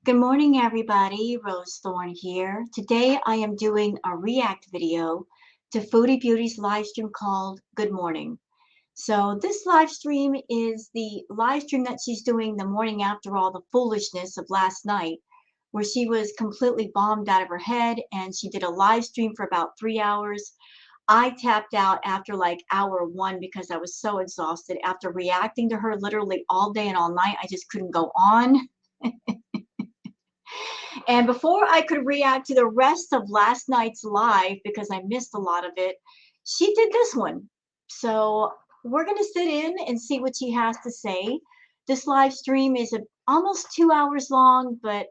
Good morning, everybody. Rose Thorn here. Today I am doing a react video to Foodie Beauty's live stream called Good Morning. So this live stream is the live stream that she's doing the morning after all the foolishness of last night, where she was completely bombed out of her head and she did a live stream for about 3 hours. I tapped out after like hour one because I was so exhausted. After reacting to her literally all day and all night, I just couldn't go on. And before I could react to the rest of last night's live, because I missed a lot of it, she did this one. So we're going to sit in and see what she has to say. This live stream is almost 2 hours long, but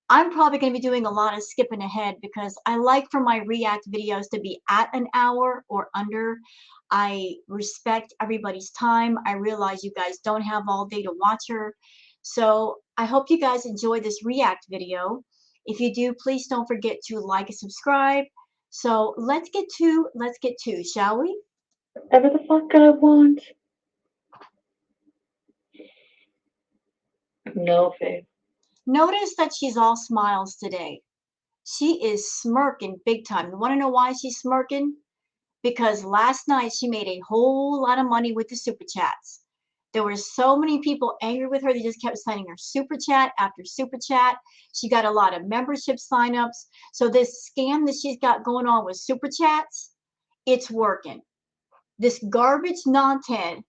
I'm probably going to be doing a lot of skipping ahead because I like for my react videos to be at an hour or under. I respect everybody's time. I realize you guys don't have all day to watch her. So I hope you guys enjoy this react video. If you do, please don't forget to like and subscribe. So let's get to, shall we? Whatever the fuck I want. No, Faith. Notice that she's all smiles today. She is smirking big time. You want to know why she's smirking? Because last night she made a whole lot of money with the super chats. There were so many people angry with her. They just kept sending her super chat after super chat. She got a lot of membership signups. So this scam that she's got going on with super chats, it's working. This garbage content,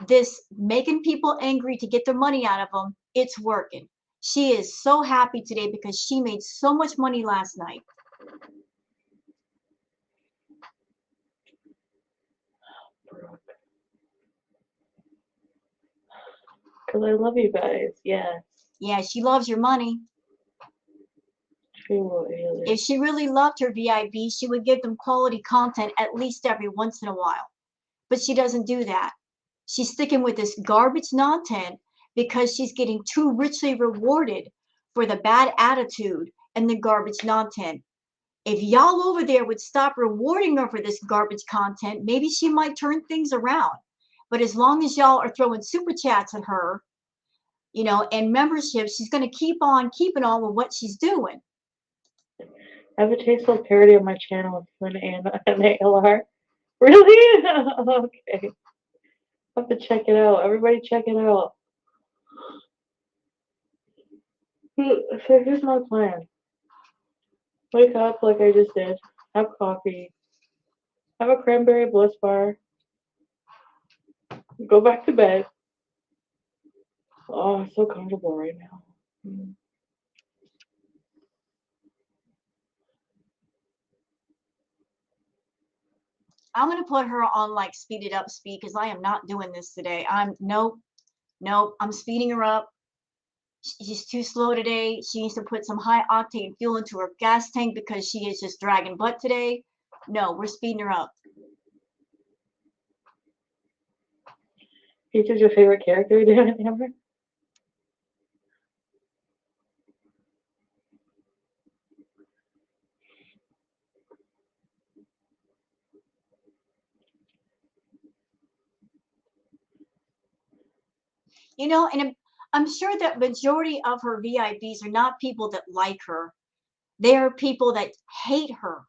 this making people angry to get their money out of them, it's working. She is so happy today because she made so much money last night. Because I love you guys, yes. Yeah, she loves your money. If she really loved her VIB, she would give them quality content at least every once in a while. But she doesn't do that. She's sticking with this garbage content because she's getting too richly rewarded for the bad attitude and the garbage content. If y'all over there would stop rewarding her for this garbage content, maybe she might turn things around. But as long as y'all are throwing super chats at her, and memberships, she's going to keep on keeping on with what she's doing. I have a tasteful parody on my channel with Flynn and ALR. Really? Okay. I have to check it out. Everybody check it out. So here's my plan. Wake up like I just did. Have coffee. Have a cranberry bliss bar. Go back to bed. Oh, I'm so comfortable right now. I'm going to put her on like speeded up speed because I am not doing this today. Nope, I'm speeding her up. She's too slow today. She needs to put some high octane fuel into her gas tank because she is just dragging butt today. No, we're speeding her up. Peach is your favorite character, Dan Amber? And I'm sure that majority of her VIPs are not people that like her. They are people that hate her.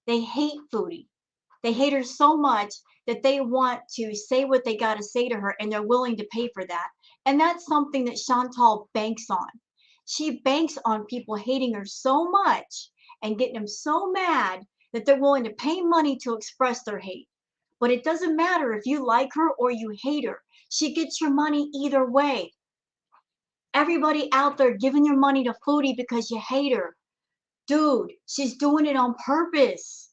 They hate Foodie. They hate her so much that they want to say what they got to say to her and they're willing to pay for that. And that's something that Chantal banks on. She banks on people hating her so much and getting them so mad that they're willing to pay money to express their hate. But it doesn't matter if you like her or you hate her. She gets your money either way. Everybody out there giving your money to Foodie because you hate her. Dude, she's doing it on purpose.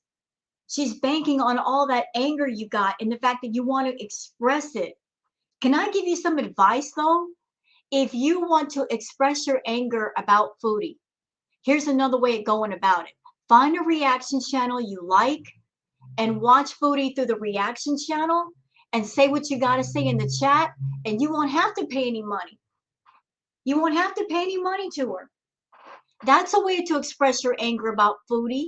She's banking on all that anger you got and the fact that you want to express it. Can I give you some advice though? If you want to express your anger about Foodie, here's another way of going about it. Find a reaction channel you like and watch Foodie through the reaction channel and say what you got to say in the chat, and you won't have to pay any money. You won't have to pay any money to her. That's a way to express your anger about Foodie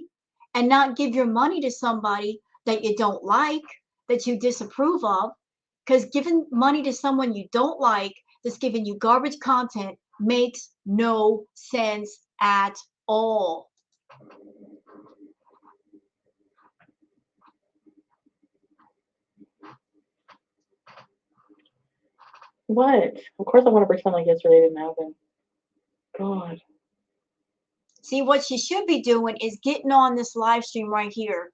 and not give your money to somebody that you don't like, that you disapprove of. Because giving money to someone you don't like that's giving you garbage content makes no sense at all. What? Of course I want to pretend like yesterday didn't happen. God. See, what she should be doing is getting on this live stream right here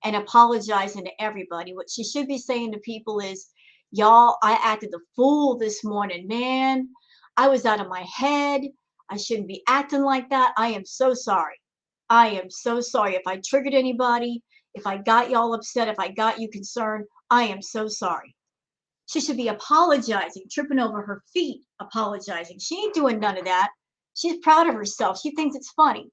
and apologizing to everybody. What she should be saying to people is, y'all, I acted a fool this morning, man. I was out of my head. I shouldn't be acting like that. I am so sorry. I am so sorry. If I triggered anybody, if I got y'all upset, if I got you concerned, I am so sorry. She should be apologizing, tripping over her feet, apologizing. She ain't doing none of that. She's proud of herself. She thinks it's funny.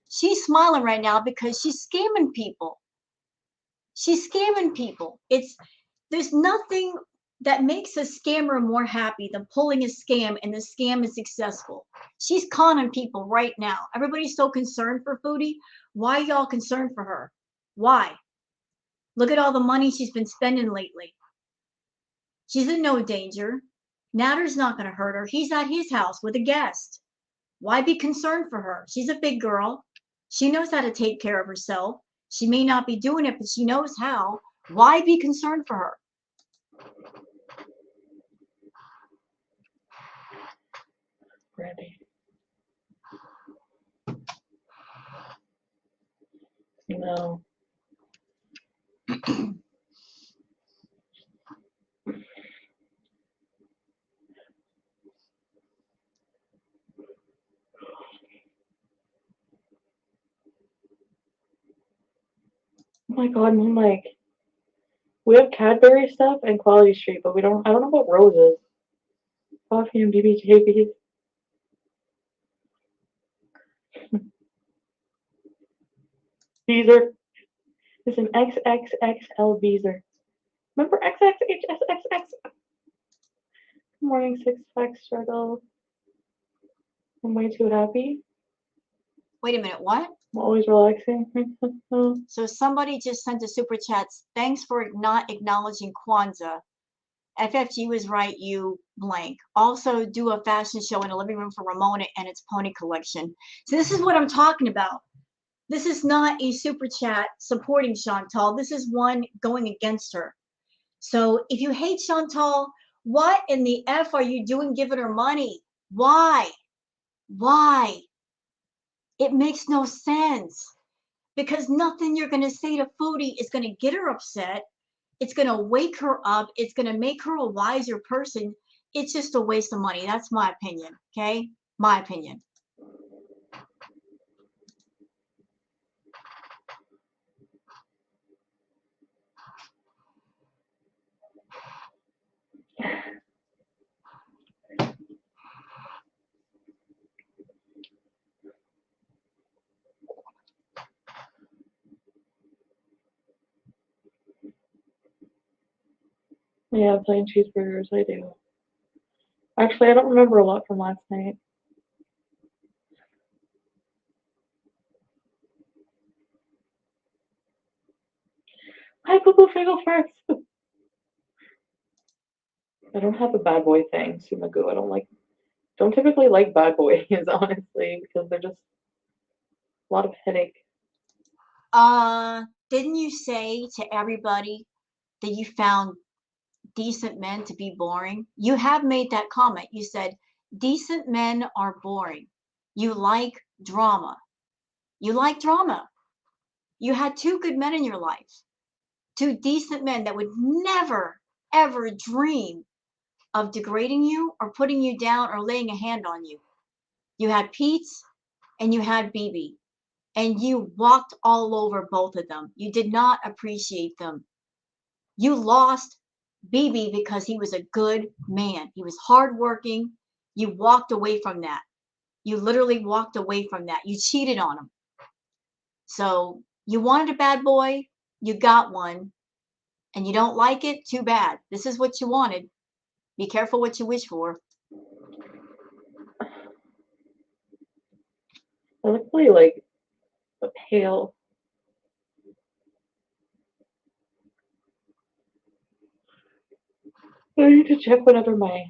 She's smiling right now because she's scamming people. She's scamming people. There's nothing that makes a scammer more happy than pulling a scam and the scam is successful. She's conning people right now. Everybody's so concerned for Foodie. Why are y'all concerned for her? Why? Look at all the money she's been spending lately. She's in no danger. Natter's not going to hurt her. He's at his house with a guest. Why be concerned for her? She's a big girl. She knows how to take care of herself. She may not be doing it, but she knows how. Why be concerned for her? Ready. No. Oh my God, Mom, like, we have Cadbury stuff and Quality Street, but I don't know about roses. Coffee and BBJBs. Beezer. It's an XXXL Beezer. Remember XXHSXX? Good morning, Six Pack Struggle. I'm way too happy. Wait a minute, what? I'm always relaxing. So somebody just sent a super chat. Thanks for not acknowledging Kwanzaa. FFG was right, you blank. Also do a fashion show in a living room for Ramona and its pony collection. So this is what I'm talking about. This is not a super chat supporting Chantal. This is one going against her. So if you hate Chantal, what in the F are you doing giving her money? Why? Why? It makes no sense. Because nothing you're going to say to Foodie is going to get her upset. It's going to wake her up. It's going to make her a wiser person. It's just a waste of money. That's my opinion. Okay? My opinion. Yeah, plain cheeseburgers, I do. Actually, I don't remember a lot from last night. Hi, Poo Figgle first. I don't have a bad boy thing, Sumagu. Don't typically like bad boys, honestly, because they're just a lot of headache. Didn't you say to everybody that you found decent men to be boring? You have made that comment. You said decent men are boring. You like drama. You like drama. You had two good men in your life, two decent men that would never, ever dream of degrading you or putting you down or laying a hand on you. You had Pete's and you had BB, and you walked all over both of them. You did not appreciate them. You lost BB because he was a good man. He was hardworking. You walked away from that. You literally walked away from that. You cheated on him. So you wanted a bad boy, you got one, and you don't like it, too bad. This is what you wanted. Be careful what you wish for. I look really like a pale. I need to check whenever my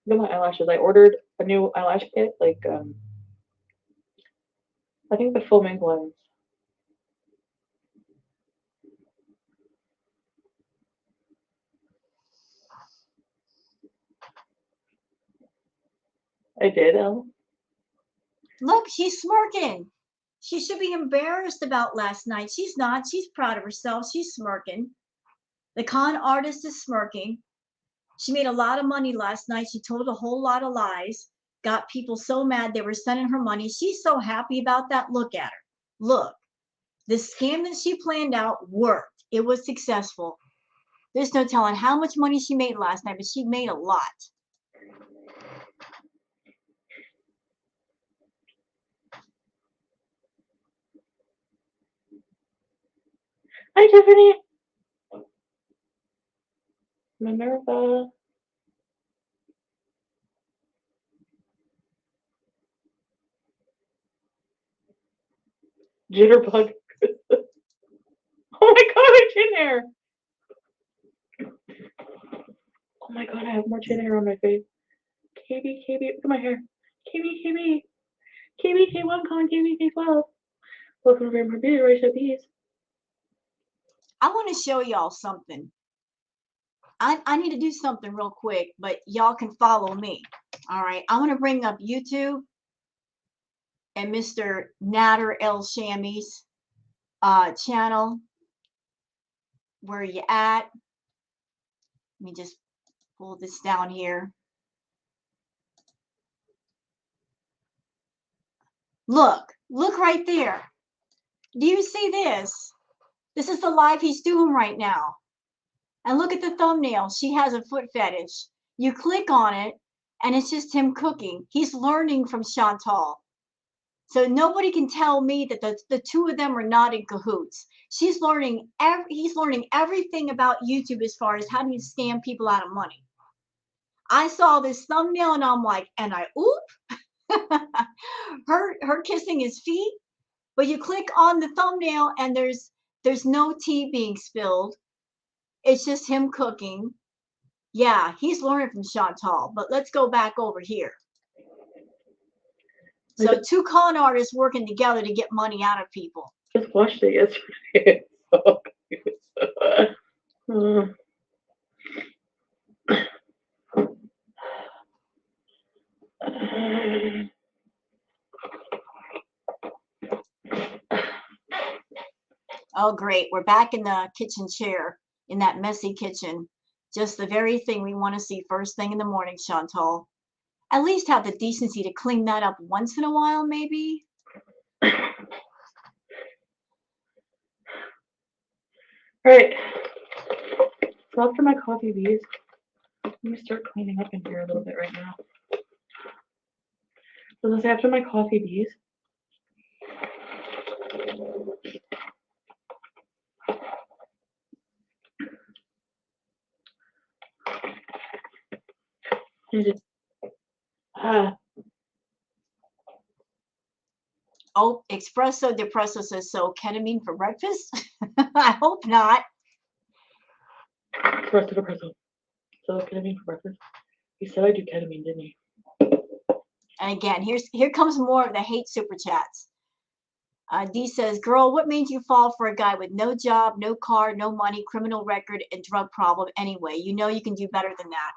eyelashes. I ordered a new eyelash kit, like I think the foaming ones. I did. Look, she's smirking. She should be embarrassed about last night. She's not. She's proud of herself. She's smirking. The con artist is smirking. She made a lot of money last night. She told a whole lot of lies, got people so mad they were sending her money. She's so happy about that. Look at her. Look, the scam that she planned out worked. It was successful. There's no telling how much money she made last night, but she made a lot. Hi, Tiffany. Minerva. Jitterbug. Oh my god, my chin hair. Oh my god, I have more chin hair on my face. KB, look at my hair. KB, K1 con, KB, K12. Welcome to Grandma Beauty, Race of Peace. I want to show y'all something. I need to do something real quick, but y'all can follow me. All right. I want to bring up YouTube and Mr. Nader El Shami's channel. Where are you at? Let me just pull this down here. Look right there. Do you see this? This is the live he's doing right now. And look at the thumbnail. She has a foot fetish. You click on it, and it's just him cooking. He's learning from Chantal. So nobody can tell me that the two of them are not in cahoots. He's learning everything about YouTube as far as how to scam people out of money. I saw this thumbnail and I'm like, and I oop, her kissing his feet. But you click on the thumbnail and there's no tea being spilled. It's just him cooking. Yeah, he's learning from Chantal. But let's go back over here. So two con artists working together to get money out of people. Just watched it yesterday. Oh, great. We're back in the kitchen chair, in that messy kitchen. Just the very thing we want to see first thing in the morning, Chantal. At least have the decency to clean that up once in a while, maybe. Alright. So after my coffee bees, let me start cleaning up in here a little bit right now. So this is after my coffee bees. Oh, espresso depresso says so. Ketamine for breakfast? I hope not. Espresso depresso. So ketamine for breakfast. He said I do ketamine, didn't he? And again, here comes more of the hate super chats. D says, girl, what made you fall for a guy with no job, no car, no money, criminal record, and drug problem anyway? You know you can do better than that.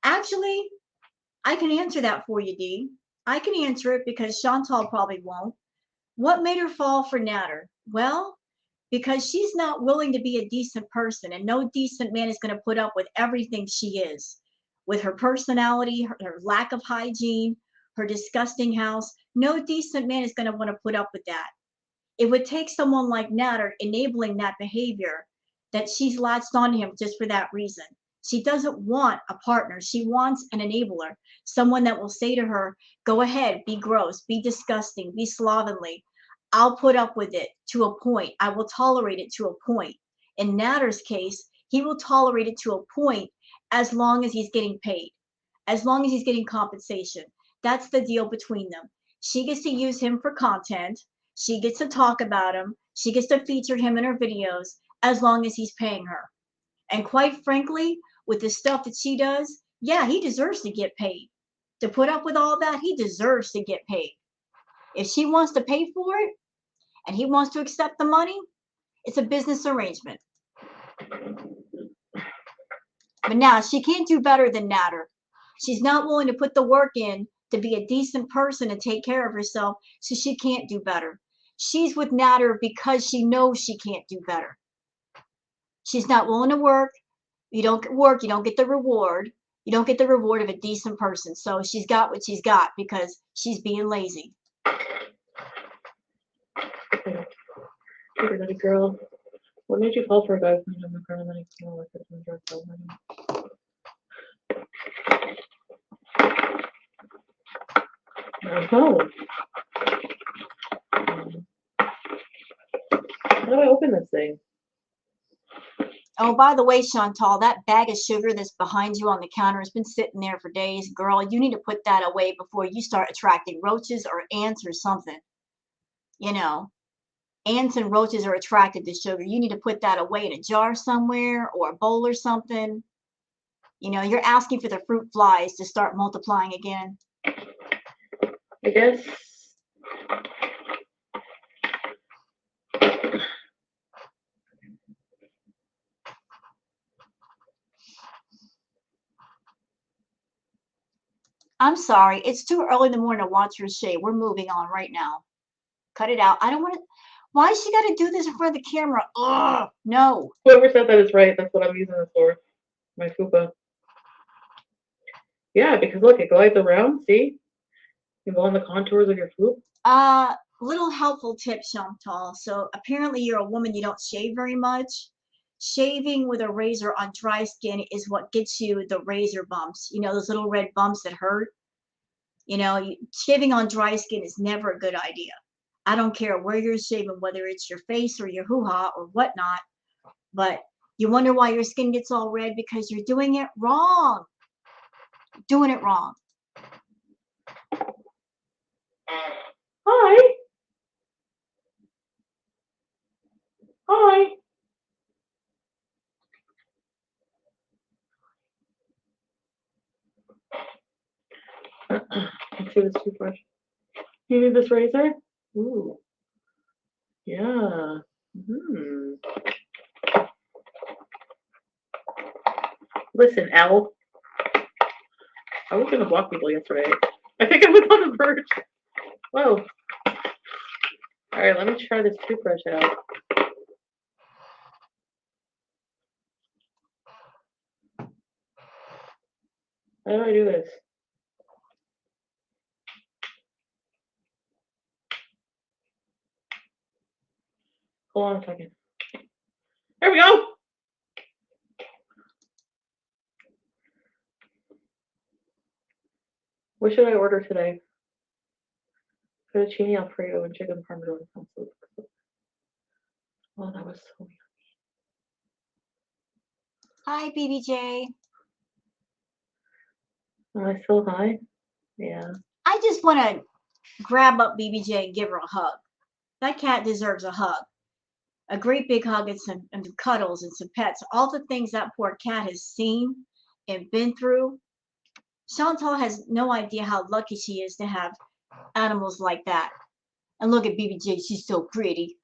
Actually, I can answer that for you, D. I can answer it because Chantal probably won't. What made her fall for Nader? Well, because she's not willing to be a decent person, and no decent man is going to put up with everything she is. With her personality, her lack of hygiene, her disgusting house, no decent man is going to want to put up with that. It would take someone like Nader enabling that behavior that she's latched onto him just for that reason. She doesn't want a partner. She wants an enabler, someone that will say to her, go ahead, be gross, be disgusting, be slovenly. I'll put up with it to a point. I will tolerate it to a point. In Nader's case, he will tolerate it to a point as long as he's getting paid, as long as he's getting compensation. That's the deal between them. She gets to use him for content. She gets to talk about him. She gets to feature him in her videos as long as he's paying her. And quite frankly, with the stuff that she does, yeah, he deserves to get paid. To put up with all that, he deserves to get paid. If she wants to pay for it and he wants to accept the money, it's a business arrangement. But now she can't do better than Natter. She's not willing to put the work in to be a decent person and take care of herself, so she can't do better. She's with Natter because she knows she can't do better. She's not willing to work. You don't work, you don't get the reward. You don't get the reward of a decent person. So she's got what she's got because she's being lazy. Everybody, girl. What made you fall for a guy who's in the car and then he came with it and drove over him? Oh. How do I open this thing? Oh, by the way, Chantal, that bag of sugar that's behind you on the counter has been sitting there for days. Girl, you need to put that away before you start attracting roaches or ants or something. You know, ants and roaches are attracted to sugar. You need to put that away in a jar somewhere or a bowl or something. You know, you're asking for the fruit flies to start multiplying again. I guess. I'm sorry. It's too early in the morning to watch your shade. We're moving on right now. Cut it out. I don't want to. Why she got to do this in front of the camera? Ugh, no. Whoever said that is right. That's what I'm using this for. My fupa. Yeah, because look, it glides around. See? You go on the contours of your foop. Little helpful tip, Chantal. So apparently you're a woman, you don't shave very much. Shaving with a razor on dry skin is what gets you the razor bumps. You know, those little red bumps that hurt. You know, shaving on dry skin is never a good idea. I don't care where you're shaving, whether it's your face or your hoo-ha or whatnot, but you wonder why your skin gets all red because you're doing it wrong. Doing it wrong. Hi. Hi. Let's see this toothbrush. You need this razor? Ooh. Yeah. Listen, Al. I was gonna block people yesterday. I think I was on the verge. Whoa. Alright, let me try this toothbrush out. How do I do this? Hold on a second. There we go! What should I order today? Fettuccine Alfredo and chicken parmesan soup. Oh, that was so yummy. Hi, BBJ. Am I still high? Yeah. I just want to grab up BBJ and give her a hug. That cat deserves a hug. A great big hug and some cuddles and some pets. All the things that poor cat has seen and been through. Chantal has no idea how lucky she is to have animals like that. And look at BBJ, she's so pretty.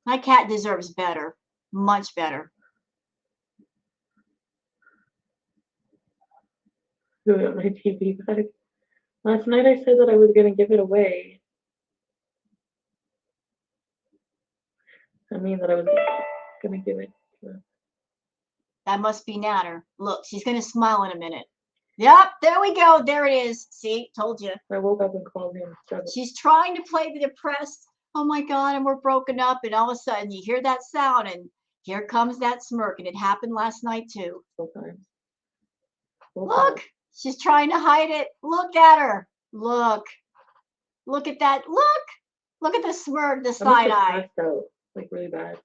My cat deserves better, much better. Who got my TV back? Last night I said that I was going to give it away. I mean that I was going to give it to her. That must be Natter. Look, she's going to smile in a minute. Yep, there we go. There it is. See, told you. I woke up and called him. She's trying to play the depressed. Oh my God, and we're broken up. And all of a sudden you hear that sound and here comes that smirk. And it happened last night too. Sometimes. Look, she's trying to hide it. Look at her. Look. Look at that. Look at the smirk, the side eye. I passed out, like really bad.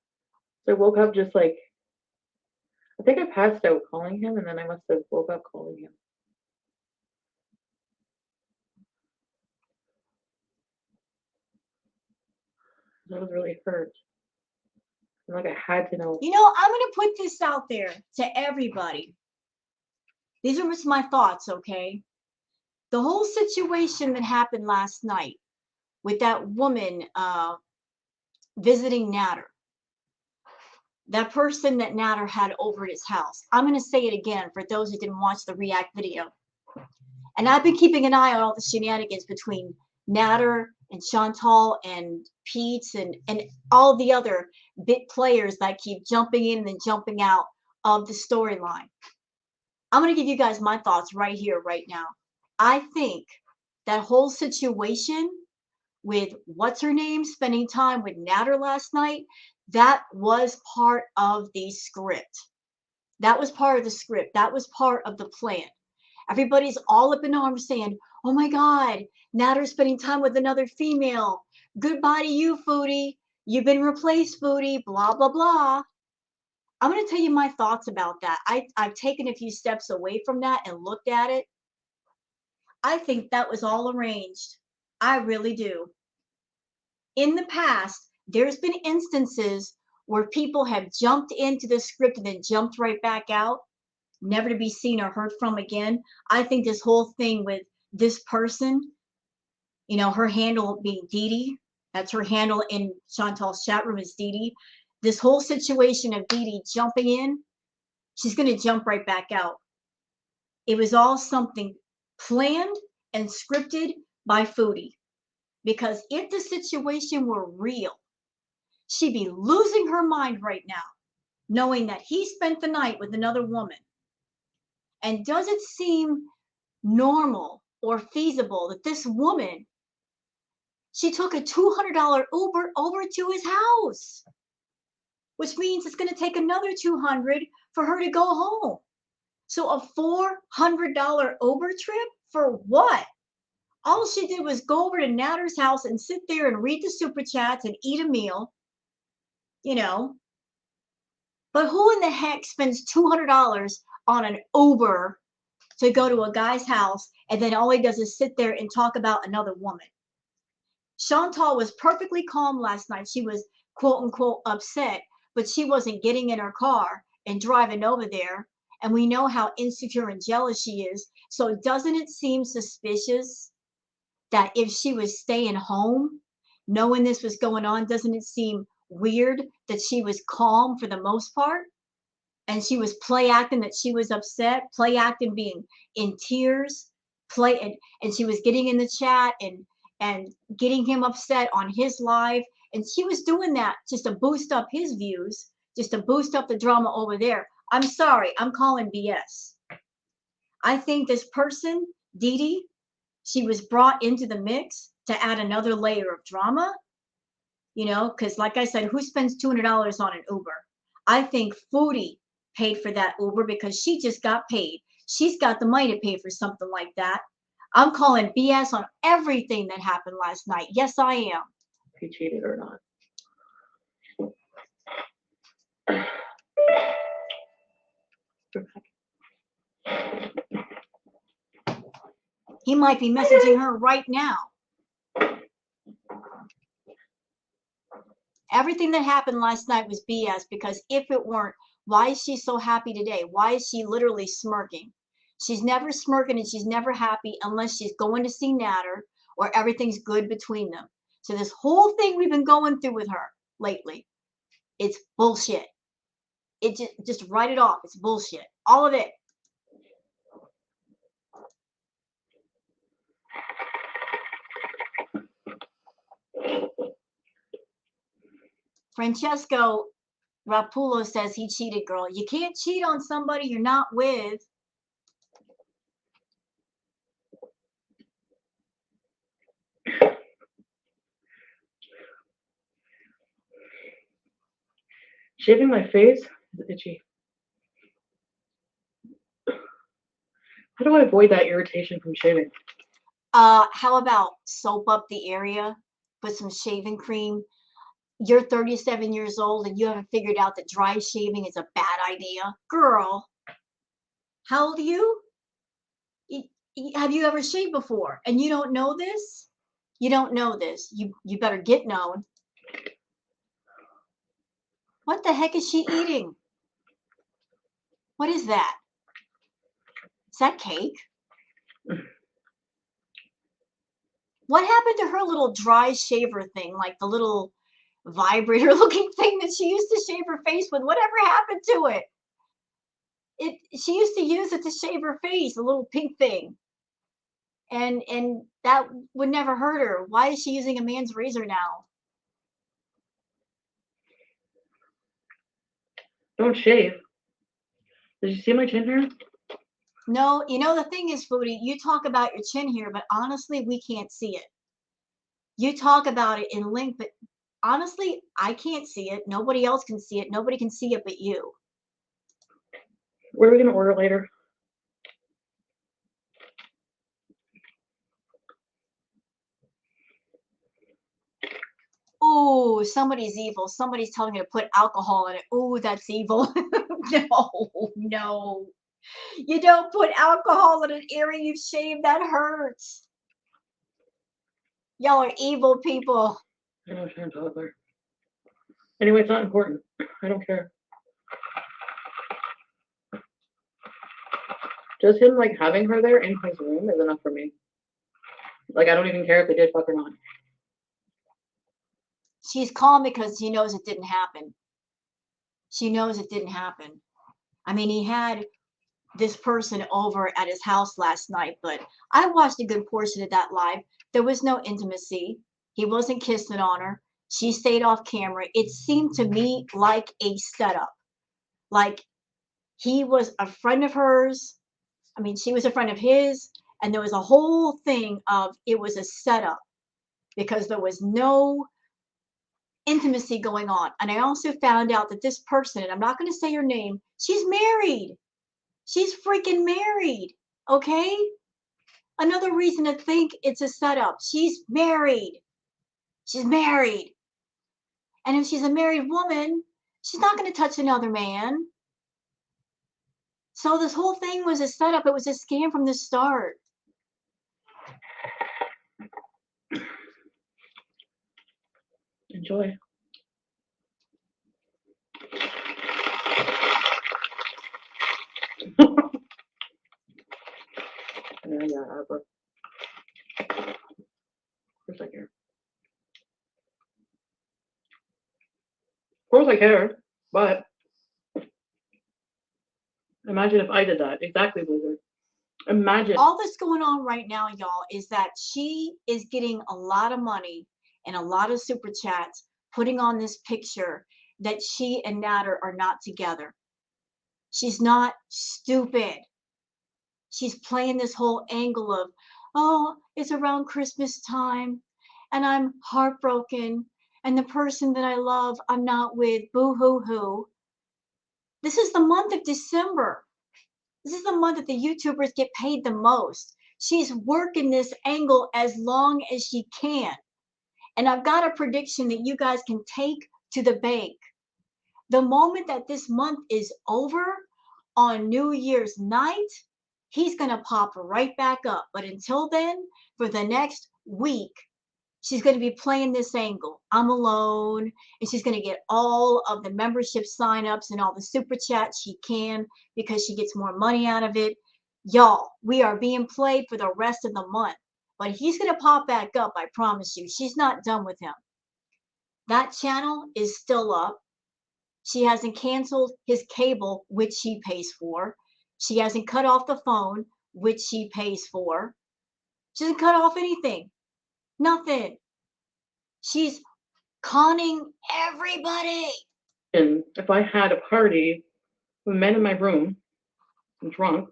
So I woke up just like, I think I passed out calling him and then I must have woke up calling him. I was really hurt. Like I had to know. You know, I'm going to put this out there to everybody. These are just my thoughts, okay? The whole situation that happened last night with that woman visiting Natter, that person that Natter had over at his house. I'm going to say it again for those who didn't watch the React video. And I've been keeping an eye on all the shenanigans between Natter and Chantal and Pete's and all the other bit players that keep jumping in and then jumping out of the storyline. I'm going to give you guys my thoughts right here, right now. I think that whole situation with what's her name spending time with Natter last night, that was part of the script. That was part of the script. That was part of the plan. Everybody's all up in arms saying, oh my God, Natter's spending time with another female. Goodbye to you, Foodie. You've been replaced, Foodie, blah, blah, blah. I'm going to tell you my thoughts about that. I've taken a few steps away from that and looked at it. I think that was all arranged. I really do. In the past, there's been instances where people have jumped into the script and then jumped right back out, never to be seen or heard from again. I think this whole thing with this person, you know, her handle being Dee Dee, that's her handle in Chantal's chat room is Dee Dee. This whole situation of Dee Dee jumping in, she's going to jump right back out. It was all something planned and scripted by Foodie. Because if the situation were real, she'd be losing her mind right now, knowing that he spent the night with another woman. And does it seem normal or feasible that this woman, she took a $200 Uber over to his house, which means it's going to take another $200 for her to go home. So a $400 Uber trip for what? All she did was go over to Natter's house and sit there and read the super chats and eat a meal, you know. But who in the heck spends $200 on an Uber to go to a guy's house and then all he does is sit there and talk about another woman? Chantal was perfectly calm last night. She was quote unquote upset, but she wasn't getting in her car and driving over there. And we know how insecure and jealous she is. So doesn't it seem suspicious that if she was staying home, knowing this was going on, doesn't it seem weird that she was calm for the most part? And she was play acting that she was upset, play acting being in tears, and she was getting in the chat and getting him upset on his live. And she was doing that just to boost up his views, just to boost up the drama over there. I'm sorry, I'm calling BS. I think this person, Dee Dee, she was brought into the mix to add another layer of drama, you know, because like I said, who spends $200 on an Uber? I think Foodie paid for that Uber because she just got paid. She's got the money to pay for something like that. I'm calling BS on everything that happened last night. Yes, I am. If he cheated or not. He might be messaging her right now. Everything that happened last night was BS, because if it weren't, why is she so happy today? Why is she literally smirking? She's never smirking and she's never happy unless she's going to see Natter or everything's good between them. So this whole thing we've been going through with her lately, it's bullshit. It just write it off. It's bullshit. All of it. Francesco Rapulo says he cheated, girl. You can't cheat on somebody you're not with. Shaving my face is itchy. How do I avoid that irritation from shaving? How about soap up the area, put some shaving cream? You're 37 years old and you haven't figured out that dry shaving is a bad idea. Girl, how old are you? Have you ever shaved before and you don't know this? You don't know this. You better get known. What the heck is she eating? What is that? Is that cake? What happened to her little dry shaver thing, like the little vibrator looking thing that she used to shave her face with? Whatever happened to it? She used to use it to shave her face, a little pink thing. And that would never hurt her. Why is she using a man's razor now? Don't shave. Did you see my chin hair? No, you know, the thing is, Foodie, you talk about your chin here, but honestly, we can't see it. You talk about it in length, but honestly, I can't see it. Nobody else can see it. Nobody can see it but you. Where are we going to order later? Ooh, somebody's evil. Somebody's telling me to put alcohol in it. Ooh, that's evil. No, no. You don't put alcohol in an area you've shaved. That hurts. Y'all are evil people. I know, I'm a toddler. Anyway, it's not important. I don't care. Just him, like, having her there in his room is enough for me. Like, I don't even care if they did fuck or not. She's calm because she knows it didn't happen. She knows it didn't happen. I mean, he had this person over at his house last night, but I watched a good portion of that live. There was no intimacy. He wasn't kissing on her. She stayed off camera. It seemed to me like a setup. Like he was a friend of hers. I mean, she was a friend of his. And there was a whole thing of it was a setup because there was no intimacy going on. And I also found out that this person, and I'm not going to say her name, she's married. She's freaking married. Okay? Another reason to think it's a setup. She's married. She's married. And if she's a married woman, she's not going to touch another man. So this whole thing was a setup. It was a scam from the start. Enjoy. Yeah, but of course I care. Of course I care, but imagine if I did that. Exactly, Blizzard. Imagine. All that's going on right now, y'all, is that she is getting a lot of money and a lot of super chats putting on this picture that she and Nader are not together. She's not stupid. She's playing this whole angle of, oh, it's around Christmas time and I'm heartbroken and the person that I love I'm not with, boo hoo hoo. This is the month of December. This is the month that the YouTubers get paid the most. She's working this angle as long as she can. And I've got a prediction that you guys can take to the bank. The moment that this month is over on New Year's night, he's going to pop right back up. But until then, for the next week, she's going to be playing this angle. I'm alone. And she's going to get all of the membership signups and all the super chats she can because she gets more money out of it. Y'all, we are being played for the rest of the month. But he's going to pop back up, I promise you. She's not done with him. That channel is still up. She hasn't canceled his cable, which she pays for. She hasn't cut off the phone, which she pays for. She hasn't cut off anything. Nothing. She's conning everybody. And if I had a party with men in my room, and drunk,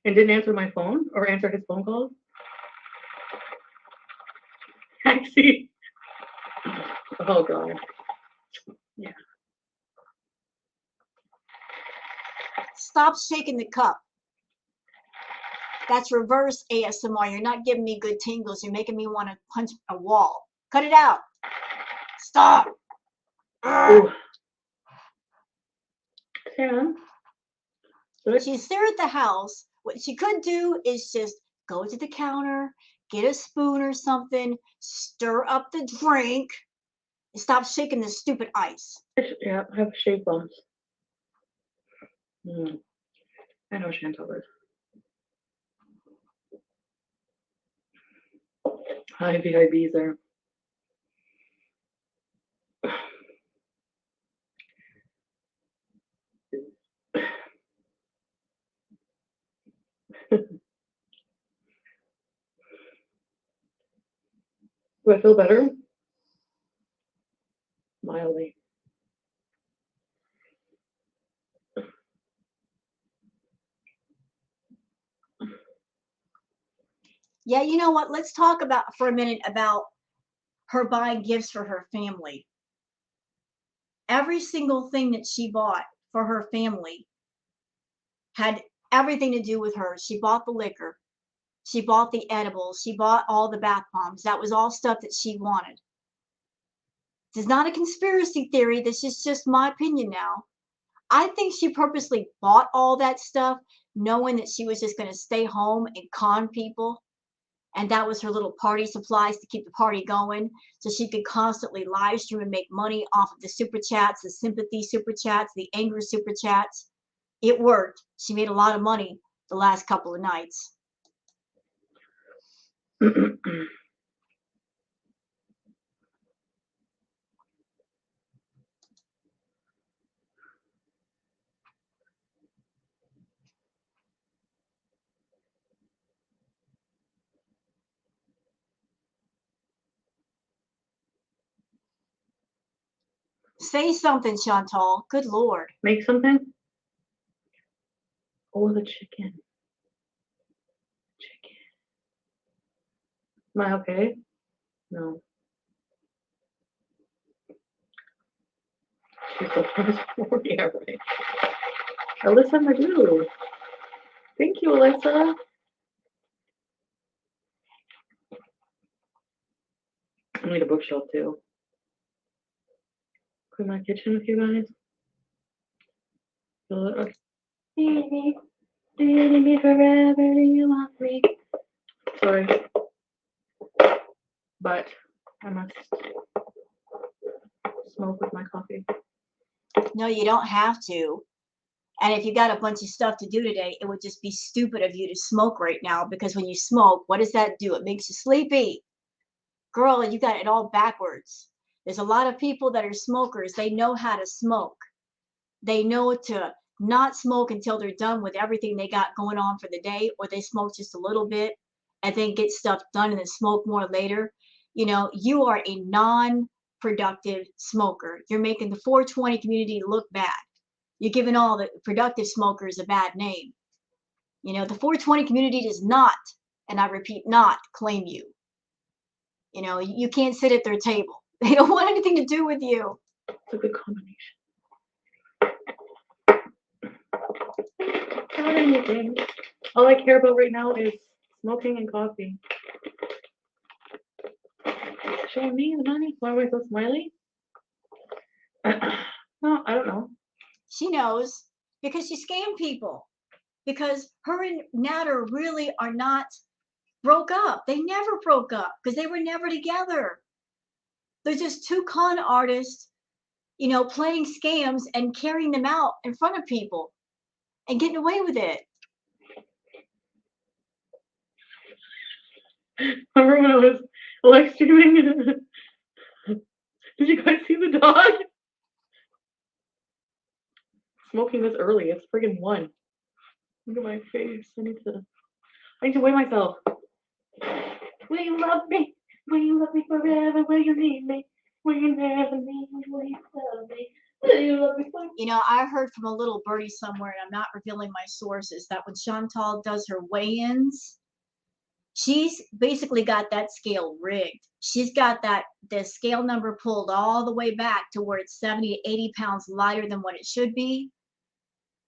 and didn't answer my phone or answer his phone calls, taxi. Oh god. Yeah. Stop shaking the cup. That's reverse ASMR. You're not giving me good tingles. You're making me want to punch a wall. Cut it out. Stop. Ooh. Sam. She's there at the house. What she could do is just go to the counter, get a spoon or something, stir up the drink, and stop shaking the stupid ice. Yeah, I have shave bumps. I know Chantal is. High VIBs there. Do I feel better? Mildly. Yeah, you know what? Let's talk about for a minute about her buying gifts for her family. Every single thing that she bought for her family had everything to do with her. She bought the liquor. She bought the edibles. She bought all the bath bombs. That was all stuff that she wanted. This is not a conspiracy theory. This is just my opinion now. I think she purposely bought all that stuff knowing that she was just going to stay home and con people. And that was her little party supplies to keep the party going. So she could constantly live stream and make money off of the super chats, the sympathy super chats, the anger super chats. It worked. She made a lot of money the last couple of nights. Say something, Chantal. Good Lord. Make something? Oh, the chicken. Chicken. Am I okay? No. She's so yeah, right. Alyssa Magoo. Thank you, Alyssa. I need a bookshelf too. Clean my kitchen with you guys. Baby, do you need me forever? Do you want me? Sorry. But I must smoke with my coffee. No, you don't have to. And if you got a bunch of stuff to do today, it would just be stupid of you to smoke right now because when you smoke, what does that do? It makes you sleepy. Girl, you got it all backwards. There's a lot of people that are smokers. They know how to smoke. They know to not smoke until they're done with everything they got going on for the day, or they smoke just a little bit and then get stuff done and then smoke more later. You know, you are a non-productive smoker. You're making the 420 community look bad. You're giving all the productive smokers a bad name. You know, the 420 community does not, and I repeat, not claim you. You know, you can't sit at their table. They don't want anything to do with you. It's a good combination. Not anything. All I care about right now is smoking and coffee. Showing me the money? Why was I so smiley? No, I don't know. She knows because she scammed people. Because her and Natter really are not broke up. They never broke up because they were never together. They're just two con artists, you know, playing scams and carrying them out in front of people and getting away with it. Remember when I was live streaming? Did you guys see the dog? Smoking this early. It's friggin' 1. Look at my face. I need to weigh myself. Will you love me? Will you love me forever? Will you need me? Will you never leave me? Will you love me? Will you love me forever? You know, I heard from a little birdie somewhere, and I'm not revealing my sources, that when Chantal does her weigh-ins, she's basically got that scale rigged. She's got the scale number pulled all the way back to where it's 70 to 80 pounds lighter than what it should be.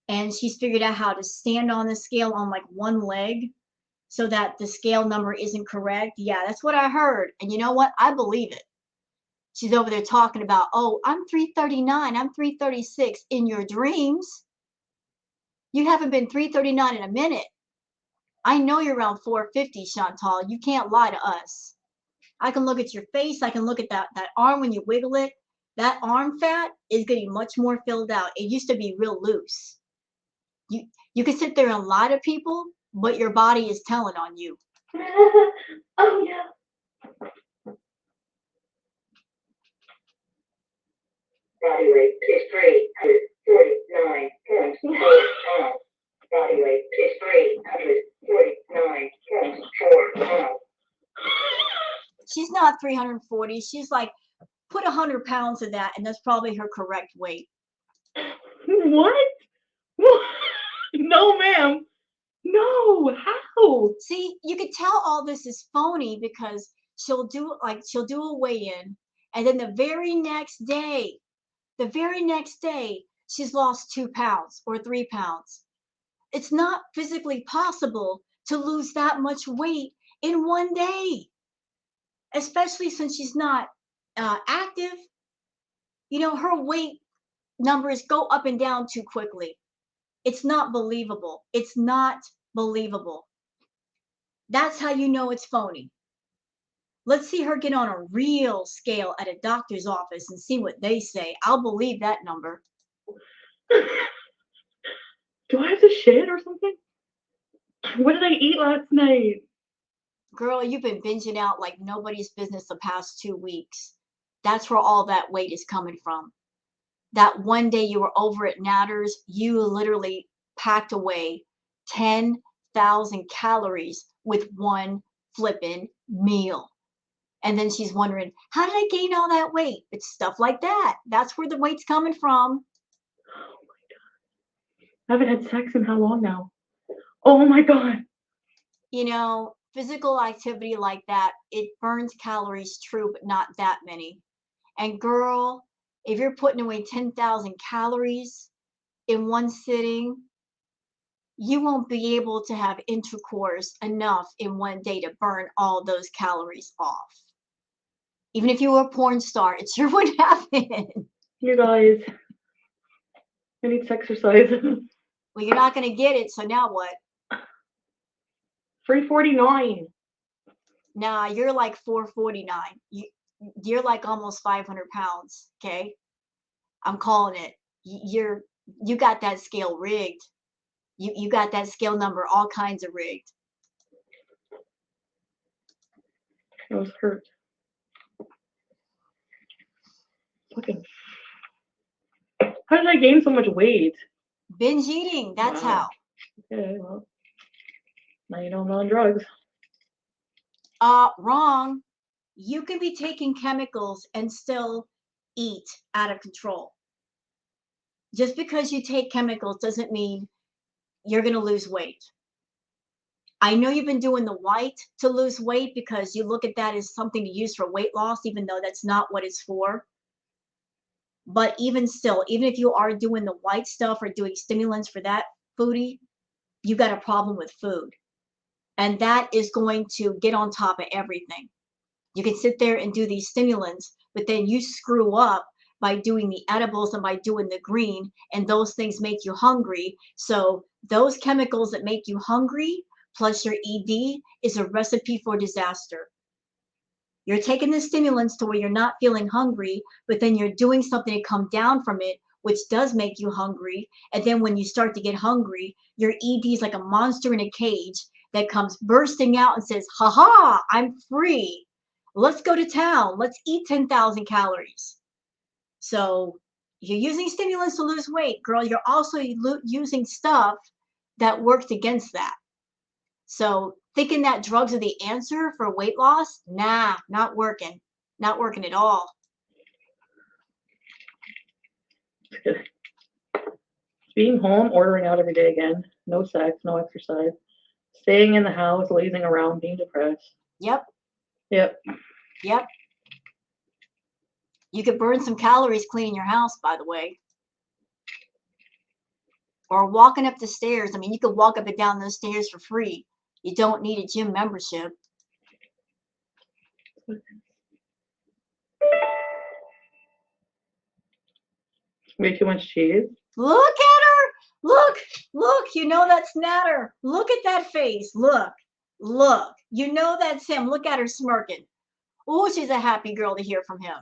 And she's figured out how to stand on the scale on like one leg so that the scale number isn't correct. Yeah, that's what I heard. And you know what? I believe it. She's over there talking about, oh, I'm 339, I'm 336 in your dreams. You haven't been 339 in a minute. I know you're around 450, Chantal. You can't lie to us. I can look at your face. I can look at that arm when you wiggle it. That arm fat is getting much more filled out. It used to be real loose. You can sit there and lie to people, but your body is telling on you. Oh yeah. Body weight is 349 pounds 4 pounds. Body weight is 349 pounds 4 pounds. She's not 340. She's like, put 100 pounds of that, and that's probably her correct weight. What? No, ma'am. No, how? See, you could tell all this is phony because she'll do a weigh-in, and then the very next day, she's lost 2 pounds or 3 pounds. It's not physically possible to lose that much weight in one day, especially since she's not active. You know, her weight numbers go up and down too quickly. It's not believable. It's not believable. That's how you know it's phony. Let's see her get on a real scale at a doctor's office and see what they say. I'll believe that number. Do I have to shit or something? What did I eat last night? Girl, you've been binging out like nobody's business the past 2 weeks. That's where all that weight is coming from. That one day you were over at Natter's, you literally packed away 10,000 calories with one flippin' meal. And then she's wondering, how did I gain all that weight? It's stuff like that. That's where the weight's coming from. Oh my god. I haven't had sex in how long now? Oh my god. You know, physical activity like that, it burns calories, true, but not that many. And girl, if you're putting away 10,000 calories in one sitting, you won't be able to have intercourse enough in one day to burn all those calories off. Even if you were a porn star, it sure would happen. You guys, I need exercise. Well, you're not going to get it, so now what? 349. Nah, you're like 449. You're like almost 500 pounds, okay? I'm calling it. You got that scale rigged. You got that scale number all kinds of rigged. I was hurt. Fucking. How did I gain so much weight? Binge eating, that's Wow. how. Okay, well, now you know I'm on drugs. Wrong. You can be taking chemicals and still eat out of control. Just because you take chemicals doesn't mean you're going to lose weight. I know you've been doing the white to lose weight because you look at that as something to use for weight loss, even though that's not what it's for. But even still, even if you are doing the white stuff or doing stimulants for that, Foodie, you got a problem with food. And that is going to get on top of everything. You can sit there and do these stimulants, but then you screw up by doing the edibles and by doing the green, and those things make you hungry. So those chemicals that make you hungry plus your ED is a recipe for disaster. You're taking the stimulants to where you're not feeling hungry, but then you're doing something to come down from it, which does make you hungry. And then when you start to get hungry, your ED is like a monster in a cage that comes bursting out and says, ha ha, I'm free. Let's go to town. Let's eat 10,000 calories. So you're using stimulants to lose weight, girl. You're also using stuff that works against that. So thinking that drugs are the answer for weight loss, nah, not working. Not working at all. Being home, ordering out every day again. No sex, no exercise. Staying in the house, lazing around, being depressed. Yep. Yep. Yep. You could burn some calories cleaning your house, by the way. Or walking up the stairs. I mean, you could walk up and down those stairs for free. You don't need a gym membership. Way too much cheese. Look at her. Look. Look, you know that's Natter. Look at that face. Look, look. You know that's him. Look at her smirking. Oh, she's a happy girl to hear from him.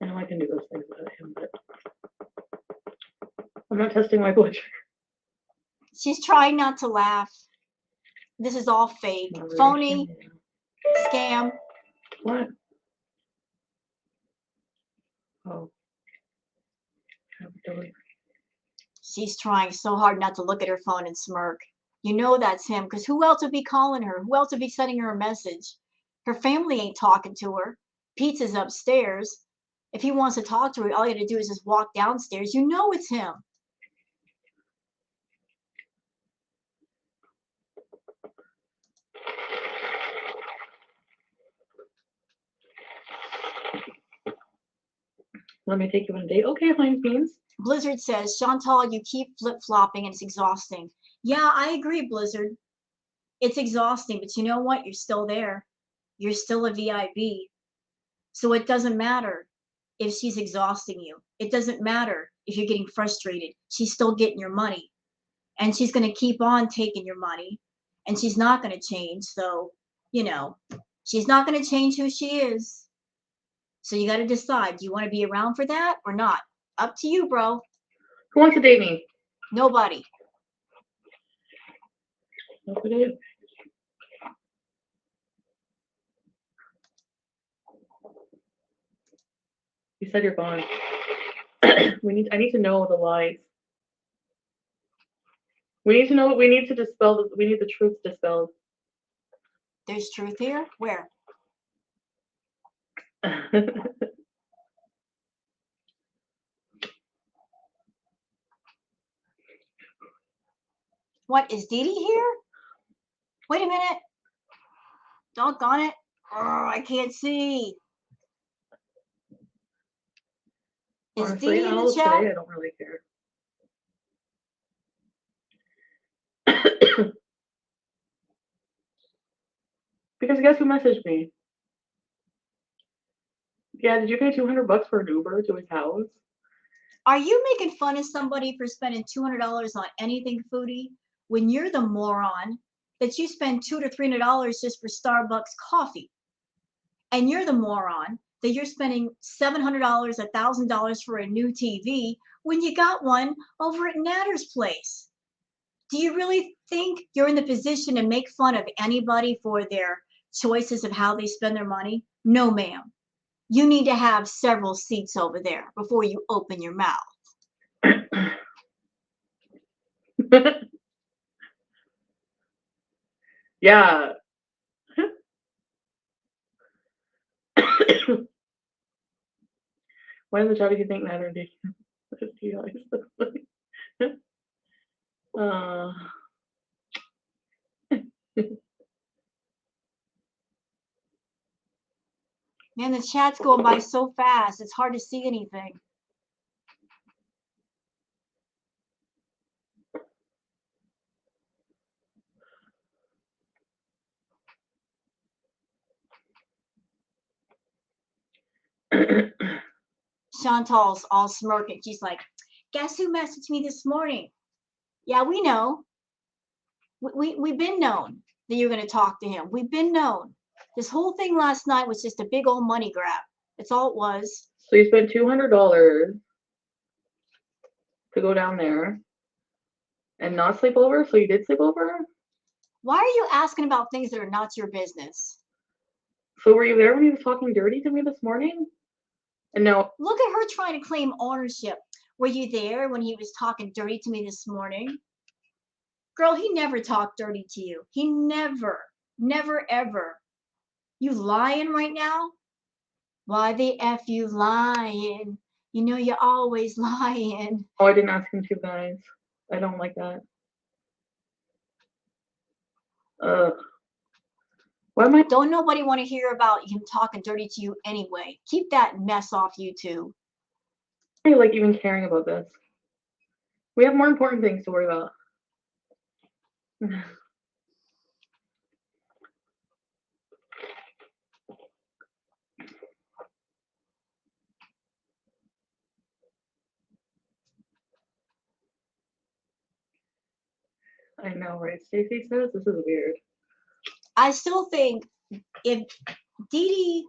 I know I can do those things without him, but I'm not testing my blood sugar. She's trying not to laugh. This is all fake. Phony. Scam. What? Oh. She's trying so hard not to look at her phone and smirk. You know that's him, because who else would be calling her? Who else would be sending her a message? Her family ain't talking to her. Pete's is upstairs. If he wants to talk to her, all you gotta do is just walk downstairs. You know it's him. Let me take you on a date. Okay, Heinz beans. Blizzard says, Chantal, you keep flip-flopping and it's exhausting. Yeah, I agree, Blizzard. It's exhausting, but you know what? You're still there. You're still a VIB. So it doesn't matter if she's exhausting you. It doesn't matter if you're getting frustrated. She's still getting your money. And she's going to keep on taking your money. And she's not going to change. So, you know, she's not going to change who she is. So you got to decide, do you want to be around for that or not? Up to you, bro. Who wants to date me? Nobody. Nobody. You said you're gone. I need to know the lies. We need to know. We need to dispel. We need the truth dispelled. There's truth here? Where? What, is Dee Dee here? Wait a minute. Doggone it. Oh, I can't see. Is Honestly, Dee Dee in the chat? today I don't really care. Because guess who messaged me? Yeah, did you pay $200 for an Uber to his house? Are you making fun of somebody for spending $200 on anything, Foodie, when you're the moron that you spend $200 to $300 just for Starbucks coffee? And you're the moron that you're spending $700, $1,000 for a new TV when you got one over at Natter's place. Do you really think you're in the position to make fun of anybody for their choices of how they spend their money? No, ma'am. You need to have several seats over there before you open your mouth. Yeah. Why in the chat do you think Natter did? Man, the chat's going by so fast, it's hard to see anything. Chantal's all smirking. She's like, guess who messaged me this morning? Yeah, we know. We've been known that you're going to talk to him. We've been known. This whole thing last night was just a big old money grab. That's all it was. So you spent $200 to go down there and not sleep over? So you did sleep over? Why are you asking about things that are not your business? So were you there when he was talking dirty to me this morning? And no. Look at her trying to claim ownership. Were you there when he was talking dirty to me this morning? Girl, he never talked dirty to you. He never, ever. You lying right now? Why the F you lying? You know you're always lying. Oh, I didn't ask him to, guys. I don't like that. Why am I? Don't nobody want to hear about him talking dirty to you anyway. Keep that mess off YouTube. Why are you like even caring about this? We have more important things to worry about. I know, right? Stacy says this is weird. I still think if Dee Dee,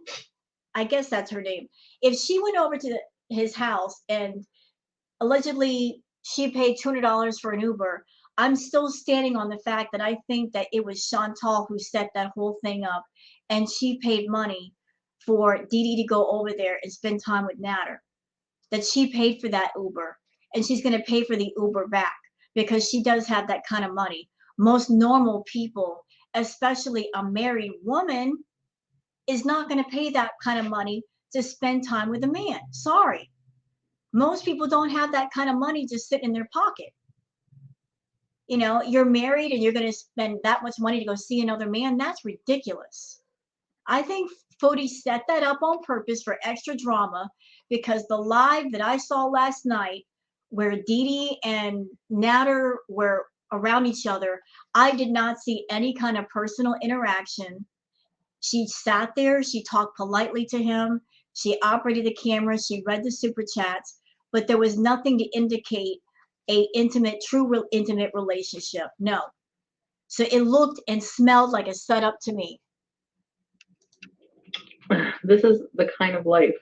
I guess that's her name, if she went over to his house and allegedly she paid $200 for an Uber, I'm still standing on the fact that I think that it was Chantal who set that whole thing up, and she paid money for Dee Dee to go over there and spend time with Natter. That she paid for that Uber, and she's going to pay for the Uber back because she does have that kind of money. Most normal people, especially a married woman, is not going to pay that kind of money to spend time with a man. Sorry. Most people don't have that kind of money just sitting in their pocket. You know, you're married and you're going to spend that much money to go see another man. That's ridiculous. I think Foodie set that up on purpose for extra drama because the live that I saw last night where Dee Dee and Natter were around each other, I did not see any kind of personal interaction. She sat there, she talked politely to him, she operated the camera, she read the super chats, but there was nothing to indicate a intimate, intimate relationship. No. So it looked and smelled like a setup to me. This is the kind of life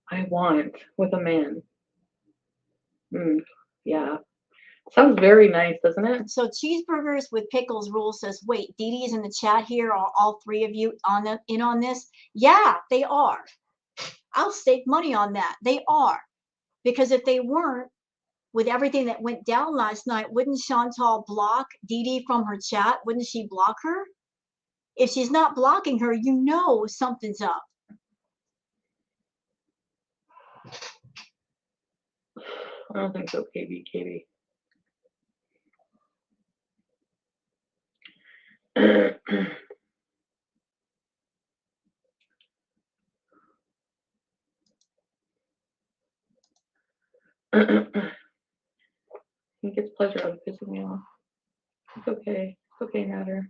I want with a man. Yeah. Sounds very nice, doesn't it? So cheeseburgers with pickles rule says, wait, Dee Dee is in the chat here. Are all three of you in on this? Yeah, they are. I'll stake money on that. They are. Because if they weren't, with everything that went down last night, wouldn't Chantal block Dee Dee from her chat? Wouldn't she block her? If she's not blocking her, you know something's up. I don't think so, KB. He gets pleasure out of pissing me off. It's okay. It's okay, Natter.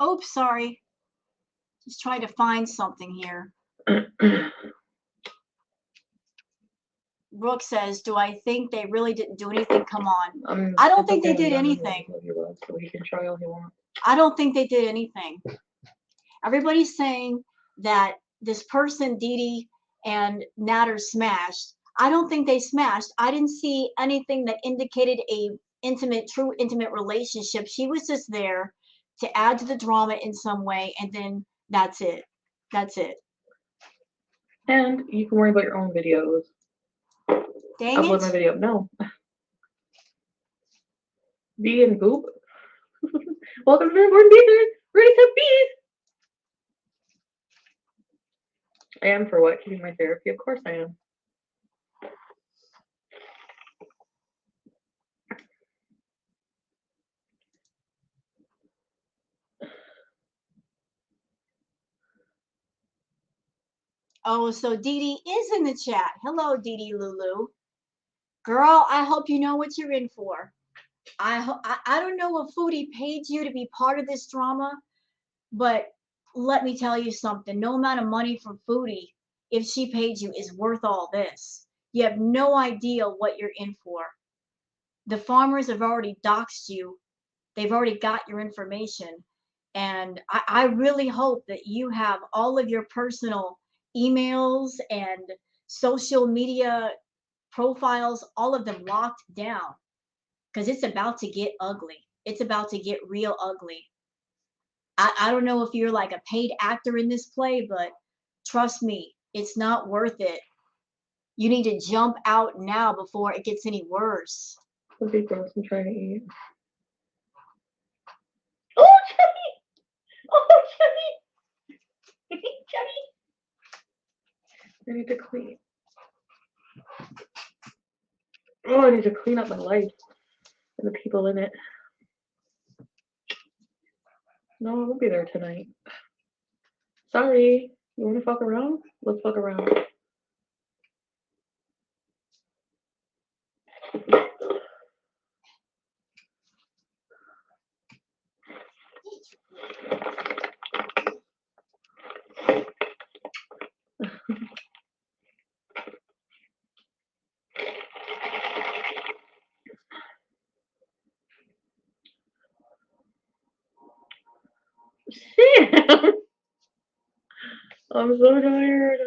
Oops, sorry. Just trying to find something here. Brooke says, do I think they really didn't do anything? Come on. I don't think they did anything. So he can try all he wants. I don't think they did anything. Everybody's saying that this person, Dee Dee and Natter, smashed. I don't think they smashed. I didn't see anything that indicated a true intimate relationship. She was just there to add to the drama in some way, and then that's it. That's it. And you can worry about your own videos. Dang Upload it. my video. No. Bee and Boop. Welcome to the Morning Beaters. Ready to bees. I am for what? Keeping my therapy? Of course I am. Oh, so Dee Dee is in the chat. Hello, Dee Dee Lulu. Girl, I hope you know what you're in for. I don't know if Foodie paid you to be part of this drama, but let me tell you something. No amount of money from Foodie, if she paid you, is worth all this. You have no idea what you're in for. The farmers have already doxed you. They've already got your information. And I really hope that you have all of your personal emails and social media profiles, all of them locked down, because it's about to get ugly. It's about to get real ugly. I don't know if you're like a paid actor in this play, but trust me, it's not worth it. You need to jump out now before it gets any worse. The big gross. I'm trying to eat. Oh, Chubby! Oh, Chubby! Chubby! I need to clean. Oh, I need to clean up my life and the people in it. No, I won't be there tonight. Sorry. You want to fuck around? Let's fuck around. I'm so tired.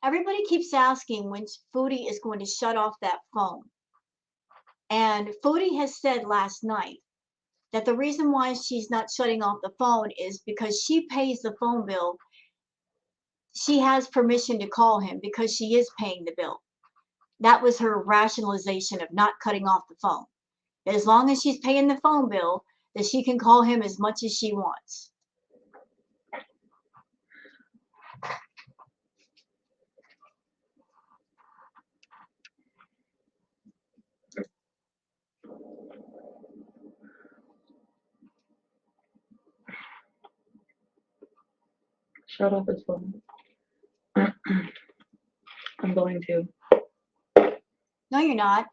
Everybody keeps asking when Foodie is going to shut off that phone. And Foodie has said last night that the reason why she's not shutting off the phone is because she pays the phone bill. She has permission to call him because she is paying the bill. That was her rationalization of not cutting off the phone. That as long as she's paying the phone bill, that she can call him as much as she wants. Shut off his phone. I'm going to. No, you're not.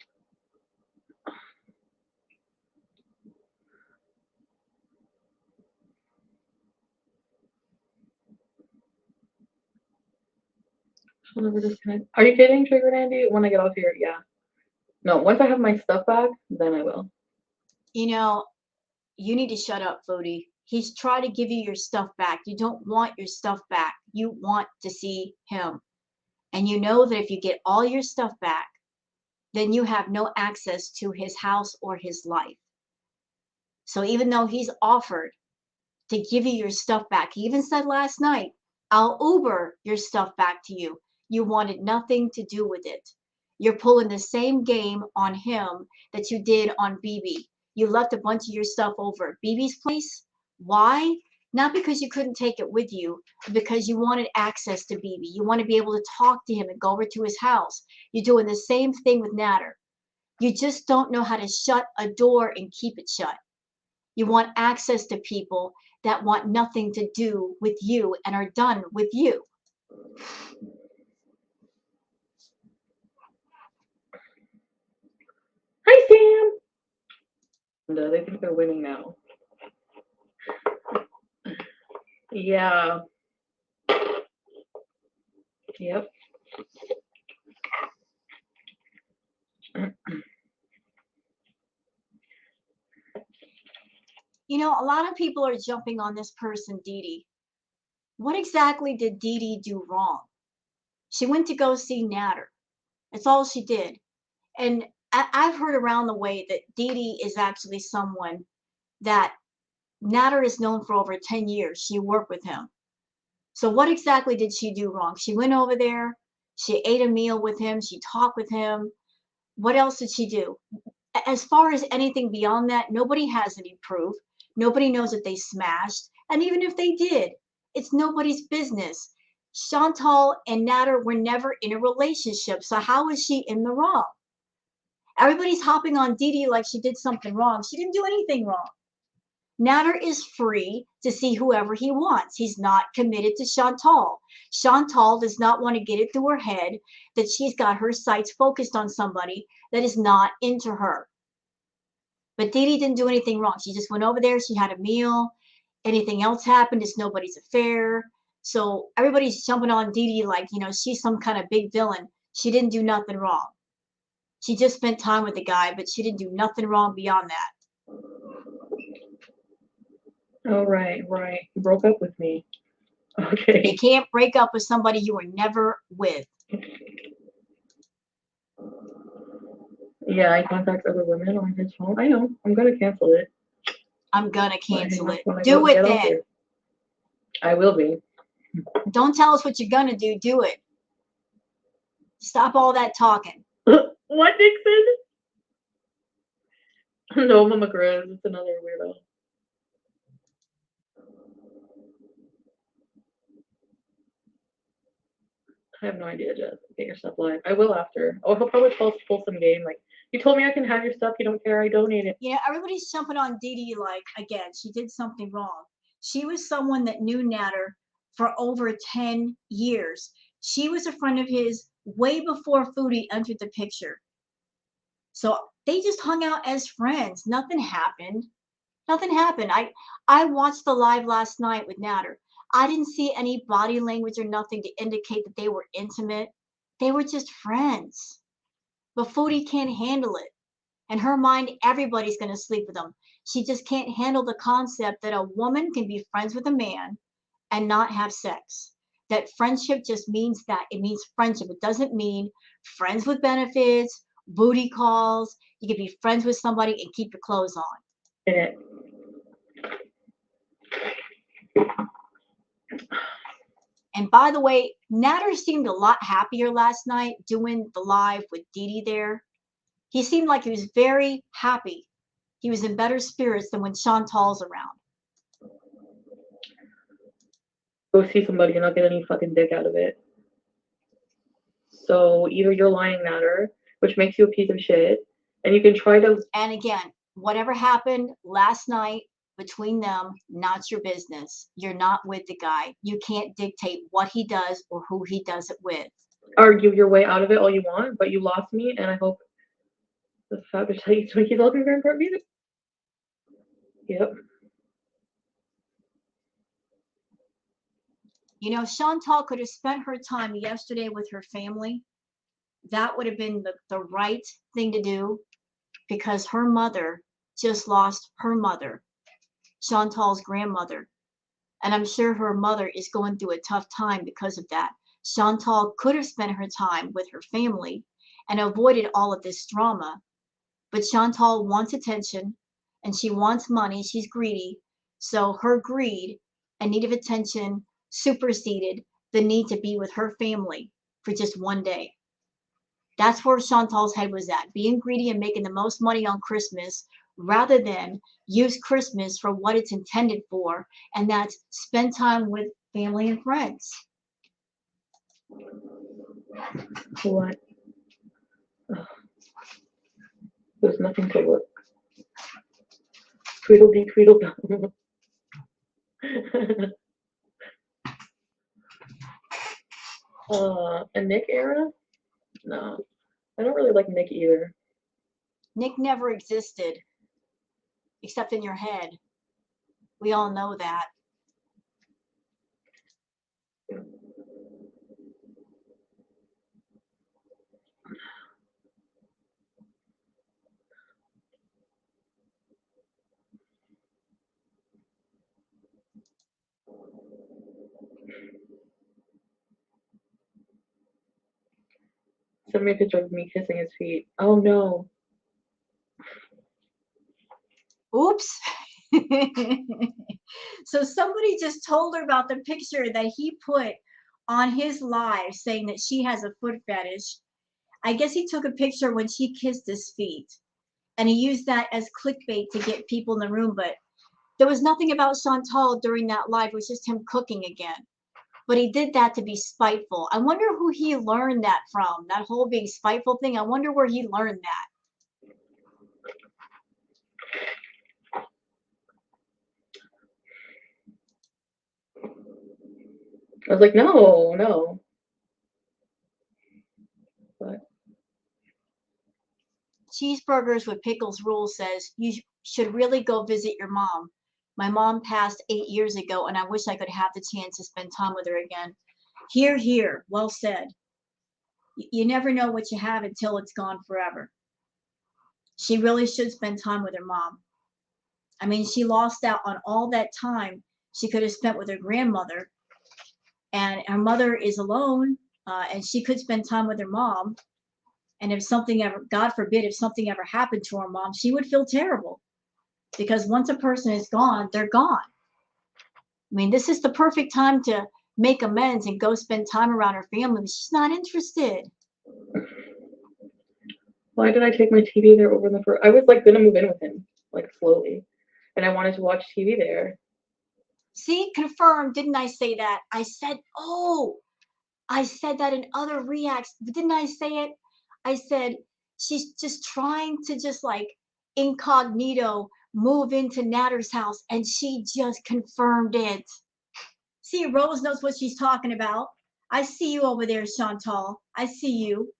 Are you kidding, Triggered Andy? When I get off here, yeah. No, once I have my stuff back, then I will. You know, you need to shut up, Foodie. He's trying to give you your stuff back. You don't want your stuff back. You want to see him. And you know that if you get all your stuff back, then you have no access to his house or his life. So even though he's offered to give you your stuff back, he even said last night, I'll Uber your stuff back to you. You wanted nothing to do with it. You're pulling the same game on him that you did on BB. You left a bunch of your stuff over at BB's place. Why? Not because you couldn't take it with you, but because you wanted access to BB. You want to be able to talk to him and go over to his house. You're doing the same thing with Natter. You just don't know how to shut a door and keep it shut. You want access to people that want nothing to do with you and are done with you. Hi, Sam! And they think they're winning now. Yeah. Yep. You know, a lot of people are jumping on this person, Dee Dee. What exactly did Dee Dee do wrong? She went to go see Natter. That's all she did. And I've heard around the way that Dee Dee is actually someone that Natter is known for over 10 years. She worked with him. So what exactly did she do wrong? She went over there. She ate a meal with him. She talked with him. What else did she do? As far as anything beyond that, nobody has any proof. Nobody knows that they smashed. And even if they did, it's nobody's business. Chantal and Natter were never in a relationship. So how is she in the wrong? Everybody's hopping on Dee Dee like she did something wrong. She didn't do anything wrong. Natter is free to see whoever he wants. He's not committed to Chantal. Chantal does not want to get it through her head that she's got her sights focused on somebody that is not into her. But Dee Dee didn't do anything wrong. She just went over there. She had a meal. Anything else happened, it's nobody's affair. So everybody's jumping on Dee Dee like, you know, she's some kind of big villain. She didn't do nothing wrong. She just spent time with the guy, but she didn't do nothing wrong beyond that. Oh, right. You broke up with me. Okay. You can't break up with somebody you were never with. Yeah, I contact other women on his phone. I know. I'm gonna cancel it. I'm gonna cancel it. When I Do it get off then. here. I will be. Don't tell us what you're gonna do. Do it. Stop all that talking. What, Dixon? No, Mama Grizz. It's another weirdo. I have no idea, Jess. Get your stuff live. I will after. Oh, he'll probably pull some game. Like, you told me I can have your stuff. You don't care. I donate it. You know, everybody's jumping on Dee Dee like, again, she did something wrong. She was someone that knew Natter for over 10 years. She was a friend of his way before Foodie entered the picture. So they just hung out as friends. Nothing happened. Nothing happened. I watched the live last night with Natter. I didn't see any body language or nothing to indicate that they were intimate. They were just friends. But Foodie can't handle it. In her mind, everybody's going to sleep with him. She just can't handle the concept that a woman can be friends with a man and not have sex. That friendship just means that. It means friendship. It doesn't mean friends with benefits, booty calls. You can be friends with somebody and keep your clothes on. In it. And by the way, Natter seemed a lot happier last night doing the live with Dee Dee there. He seemed like he was very happy. He was in better spirits than when Chantal's around. Go see somebody and not get any fucking dick out of it. So either you're lying Natter, which makes you a piece of shit, and you can try to. And again, whatever happened last night between them, not your business. You're not with the guy. You can't dictate what he does or who he does it with. Argue your way out of it all you want, but you lost me, and I hope the fact that Twinkies all can grandparent music. Yep. You know, Chantal could have spent her time yesterday with her family. That would have been the right thing to do, because her mother just lost her mother, Chantal's grandmother. And I'm sure her mother is going through a tough time because of that. Chantal could have spent her time with her family and avoided all of this drama. But Chantal wants attention and she wants money. She's greedy. So her greed and need of attention superseded the need to be with her family for just one day. That's where Chantal's head was at, being greedy and making the most money on Christmas rather than use Christmas for what it's intended for, and that's spend time with family and friends. What? Ugh. There's nothing to look. Tweedledee, Tweedledum. A Nick era? No. I don't really like Nick either. Nick never existed, except in your head. We all know that. Send me a picture of me kissing his feet. Oh no. Oops. So somebody just told her about the picture that he put on his live saying that she has a foot fetish. I guess he took a picture when she kissed his feet and he used that as clickbait to get people in the room. But there was nothing about Chantal during that live. It was just him cooking again. But he did that to be spiteful. I wonder who he learned that from, that whole being spiteful thing. I wonder where he learned that. I was like, no. But Cheeseburgers with Pickles Rule says, you should really go visit your mom. My mom passed 8 years ago, and I wish I could have the chance to spend time with her again. Hear, hear. Well said. You never know what you have until it's gone forever. She really should spend time with her mom. I mean, she lost out on all that time she could have spent with her grandmother, and her mother is alone, and she could spend time with her mom. And if something ever, God forbid, if something ever happened to her mom, she would feel terrible, because once a person is gone, they're gone. I mean, this is the perfect time to make amends and go spend time around her family, but she's not interested. why did I take my TV there over the first? I was like gonna move in with him, like slowly. And I wanted to watch TV there. See, confirmed. Didn't I say that? I said, oh, I said that in other reacts. Didn't I say it? I said, she's just trying to just like incognito move into Natter's house, and she just confirmed it. See, Rose knows what she's talking about. I see you over there, Chantal. I see you.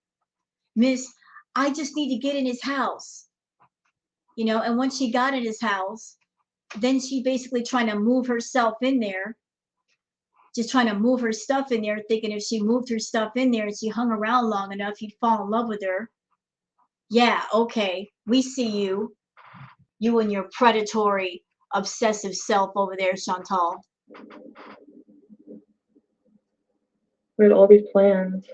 Miss, I just need to get in his house. You know, and when she got in his house, then she basically trying to move herself in there, just trying to move her stuff in there, thinking if she moved her stuff in there and she hung around long enough, he'd fall in love with her. Yeah, okay, we see you. You and your predatory, obsessive self over there, Chantal. We had all these plans.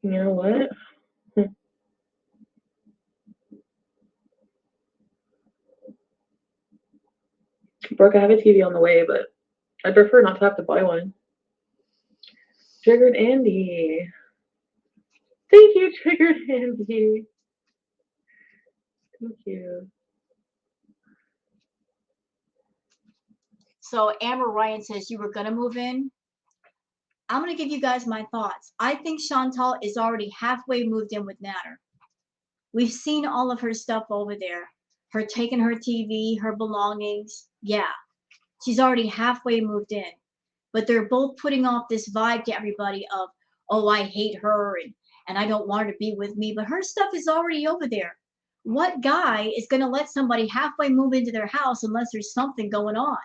You know what? Brooke, I have a TV on the way, but I'd prefer not to have to buy one. Triggered Andy. Thank you, Triggered Andy. Thank you. So Amber Ryan says you were gonna move in. I'm gonna give you guys my thoughts. I think Chantal is already halfway moved in with Natter. We've seen all of her stuff over there. Her taking her TV, her belongings. Yeah, she's already halfway moved in. But they're both putting off this vibe to everybody of, oh, I hate her and I don't want her to be with me. But her stuff is already over there. What guy is going to let somebody halfway move into their house unless there's something going on?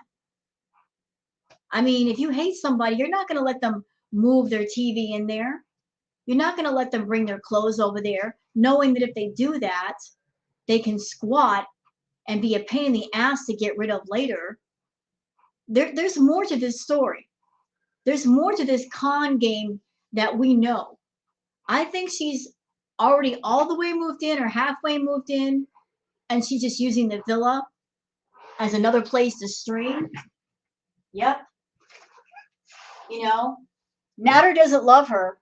I mean, if you hate somebody, you're not going to let them move their TV in there. You're not going to let them bring their clothes over there, knowing that if they do that, they can squat and be a pain in the ass to get rid of later. There's more to this story. There's more to this con game that we know. I think she's already all the way moved in or halfway moved in, and she's just using the villa as another place to stream. Yep. You know, Natter doesn't love her,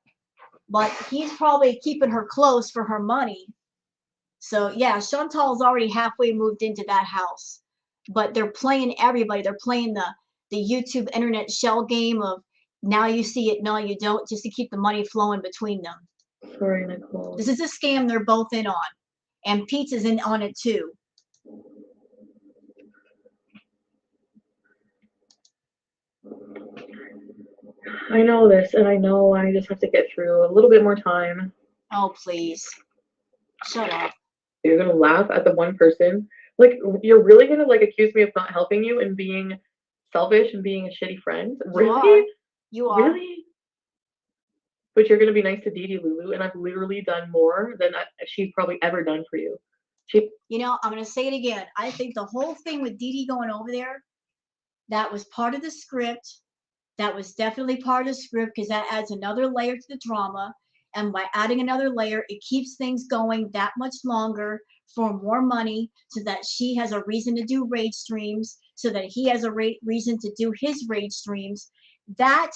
but he's probably keeping her close for her money. So yeah, Chantal's already halfway moved into that house. But they're playing everybody. They're playing the YouTube internet shell game of now you see it, now you don't, just to keep the money flowing between them. Sorry, Nicole. This is a scam they're both in on. And Pete's is in on it too. I know this, and I know I just have to get through a little bit more time. Oh, please. Shut up. You're gonna laugh at the one person. Like, you're really gonna like accuse me of not helping you and being selfish and being a shitty friend? Really? You are. Really? But you're gonna be nice to Dee Lulu, and I've literally done more than she's probably ever done for you. You know, I'm gonna say it again. I think the whole thing with Dee going over there, that was part of the script. That was definitely part of the script because that adds another layer to the drama. And by adding another layer, it keeps things going that much longer for more money so that she has a reason to do rage streams, so that he has a reason to do his rage streams. That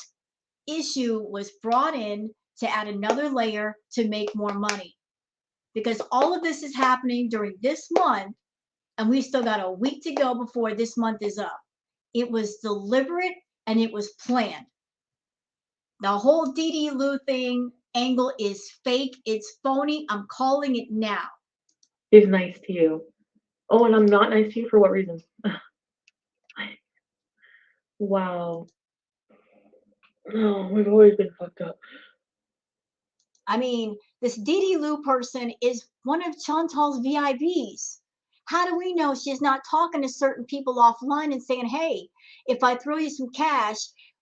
issue was brought in to add another layer to make more money. Because all of this is happening during this month, and we still got a week to go before this month is up. It was deliberate and it was planned. The whole Dee Lou thing angle is fake. It's phony. I'm calling it now. He's nice to you. Oh, and I'm not nice to you for what reason? Wow. Oh, we've always been fucked up. I mean, this Dee Lou person is one of Chantal's VIPs. How do we know she's not talking to certain people offline and saying, hey, if I throw you some cash,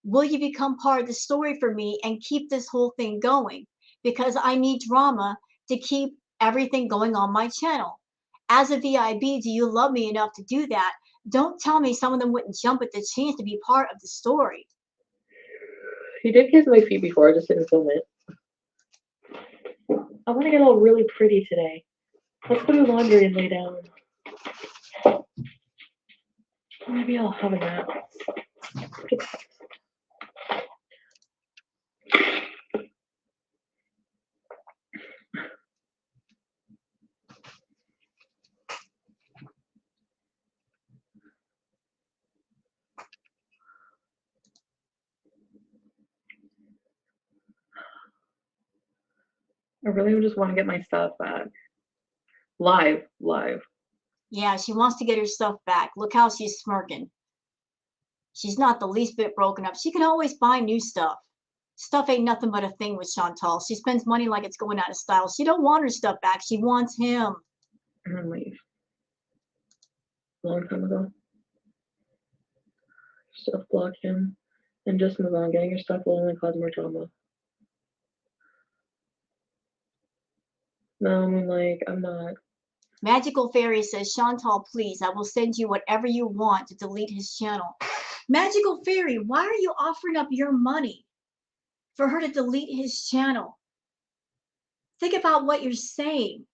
will you become part of the story for me and keep this whole thing going? Because I need drama to keep everything going on my channel. As a VIP, do you love me enough to do that? Don't tell me some of them wouldn't jump at the chance to be part of the story. He did kiss my feet before, I just didn't film it. I want to get all really pretty today. Let's go do laundry and lay down. Maybe I'll have a nap. I really just want to get my stuff back. Live. Yeah, she wants to get her stuff back. Look how she's smirking. She's not the least bit broken up. She can always buy new stuff. Stuff ain't nothing but a thing with Chantal. She spends money like it's going out of style. She don't want her stuff back. She wants him. And then leave. Long time ago. Self-block him and just move on. Getting your stuff will only cause more drama. No, I mean, like, I'm not. Magical Fairy says, Chantal, please, I will send you whatever you want to delete his channel. Magical Fairy, why are you offering up your money for her to delete his channel? Think about what you're saying.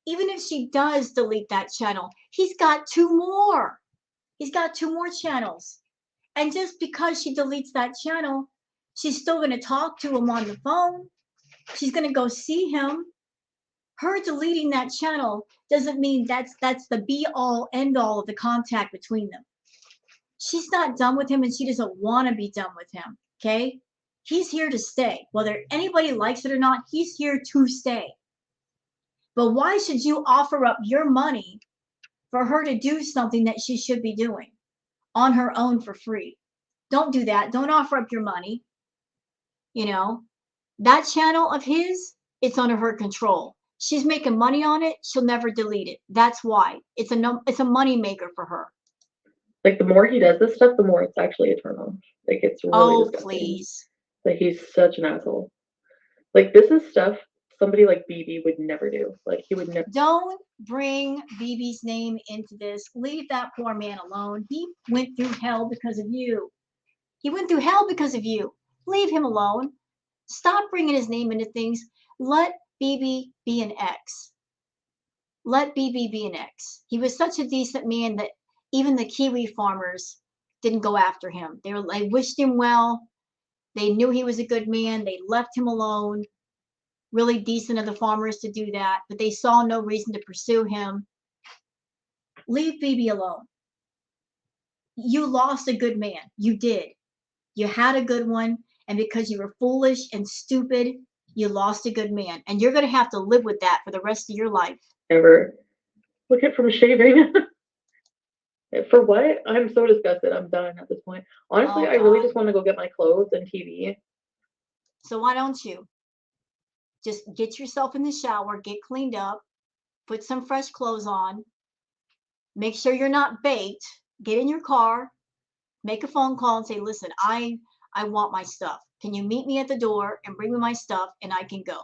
Even if she does delete that channel, he's got 2 more. He's got 2 more channels. And just because she deletes that channel, she's still going to talk to him on the phone. She's going to go see him. Her deleting that channel doesn't mean that's the be all end all of the contact between them. She's not done with him and she doesn't want to be done with him. Okay? He's here to stay. Whether anybody likes it or not, he's here to stay. But why should you offer up your money for her to do something that she should be doing on her own for free? Don't do that. Don't offer up your money. You know, that channel of his, it's under her control. She's making money on it. She'll never delete it. That's why. It's a money maker for her. Like, the more he does this stuff, the more it's actually a turn on. Like, it's really disgusting. Please. Like, he's such an asshole. Like, this is stuff somebody like BB would never do. Like, he would never. Don't bring BB's name into this. Leave that poor man alone. He went through hell because of you. He went through hell because of you. Leave him alone. Stop bringing his name into things. Let BB be an ex. Let BB be an ex. He was such a decent man that even the Kiwi farmers didn't go after him. They wished him well. They knew he was a good man. They left him alone. Really decent of the farmers to do that, but they saw no reason to pursue him. Leave BB alone. You lost a good man. You did. You had a good one, and because you were foolish and stupid, you lost a good man. And you're going to have to live with that for the rest of your life. Ever. Look at from shaving. For what? I'm so disgusted. I'm done at this point. Honestly, I really just want to go get my clothes and TV. So why don't you just get yourself in the shower, get cleaned up, put some fresh clothes on, make sure you're not baked, get in your car, make a phone call and say, listen, I want my stuff. Can you meet me at the door and bring me my stuff and I can go?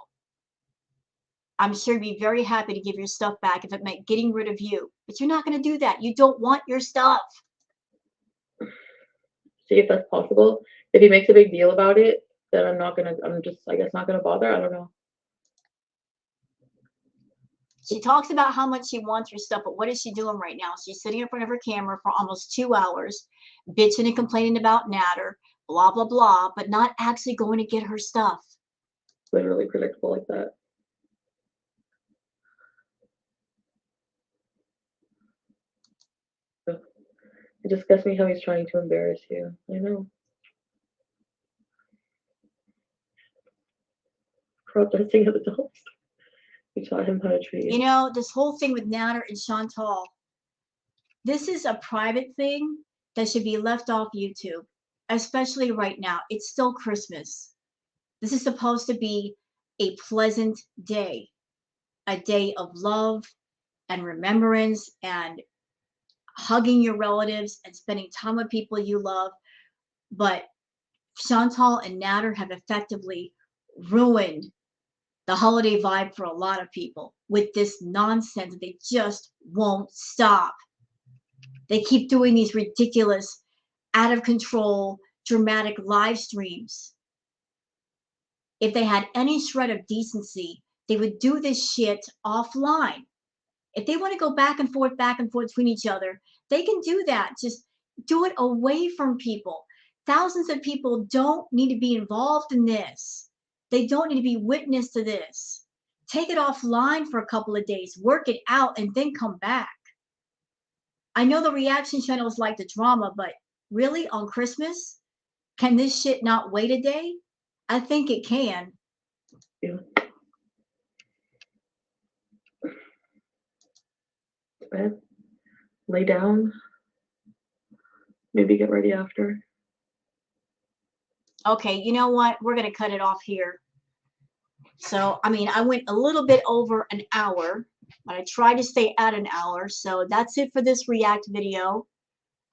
I'm sure you'd be very happy to give your stuff back if it meant getting rid of you. But you're not going to do that. You don't want your stuff. See if that's possible. If he makes a big deal about it, then I'm just, I guess, not going to bother. I don't know. She talks about how much she wants her stuff, but what is she doing right now? She's sitting in front of her camera for almost 2 hours, bitching and complaining about Natter, blah, blah, blah, but not actually going to get her stuff. Literally predictable like that. It disgusts me how he's trying to embarrass you. I know. Crop dusting of adults. We taught him how to treat you. You know, this whole thing with Natter and Chantal, this is a private thing that should be left off YouTube, especially right now. It's still Christmas. This is supposed to be a pleasant day, a day of love and remembrance and hugging your relatives and spending time with people you love. But Chantal and Natter have effectively ruined the holiday vibe for a lot of people with this nonsense that they just won't stop. They keep doing these ridiculous, out of control, dramatic live streams. If they had any shred of decency, they would do this shit offline. If they want to go back and forth between each other, they can do that. Just do it away from people. Thousands of people don't need to be involved in this. They don't need to be witness to this. Take it offline for a couple of days, work it out, and then come back. I know the reaction channels like the drama, but really, on Christmas, can this shit not wait a day? I think it can. Yeah. Bed. Lay down. Maybe get ready after. Okay, you know what? We're going to cut it off here. So, I mean, I went a little bit over an hour, but I tried to stay at an hour. So that's it for this React video.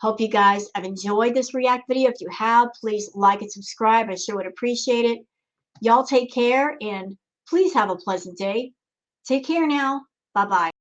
Hope you guys have enjoyed this React video. If you have, please like and subscribe. I sure would appreciate it. Y'all take care and please have a pleasant day. Take care now. Bye-bye.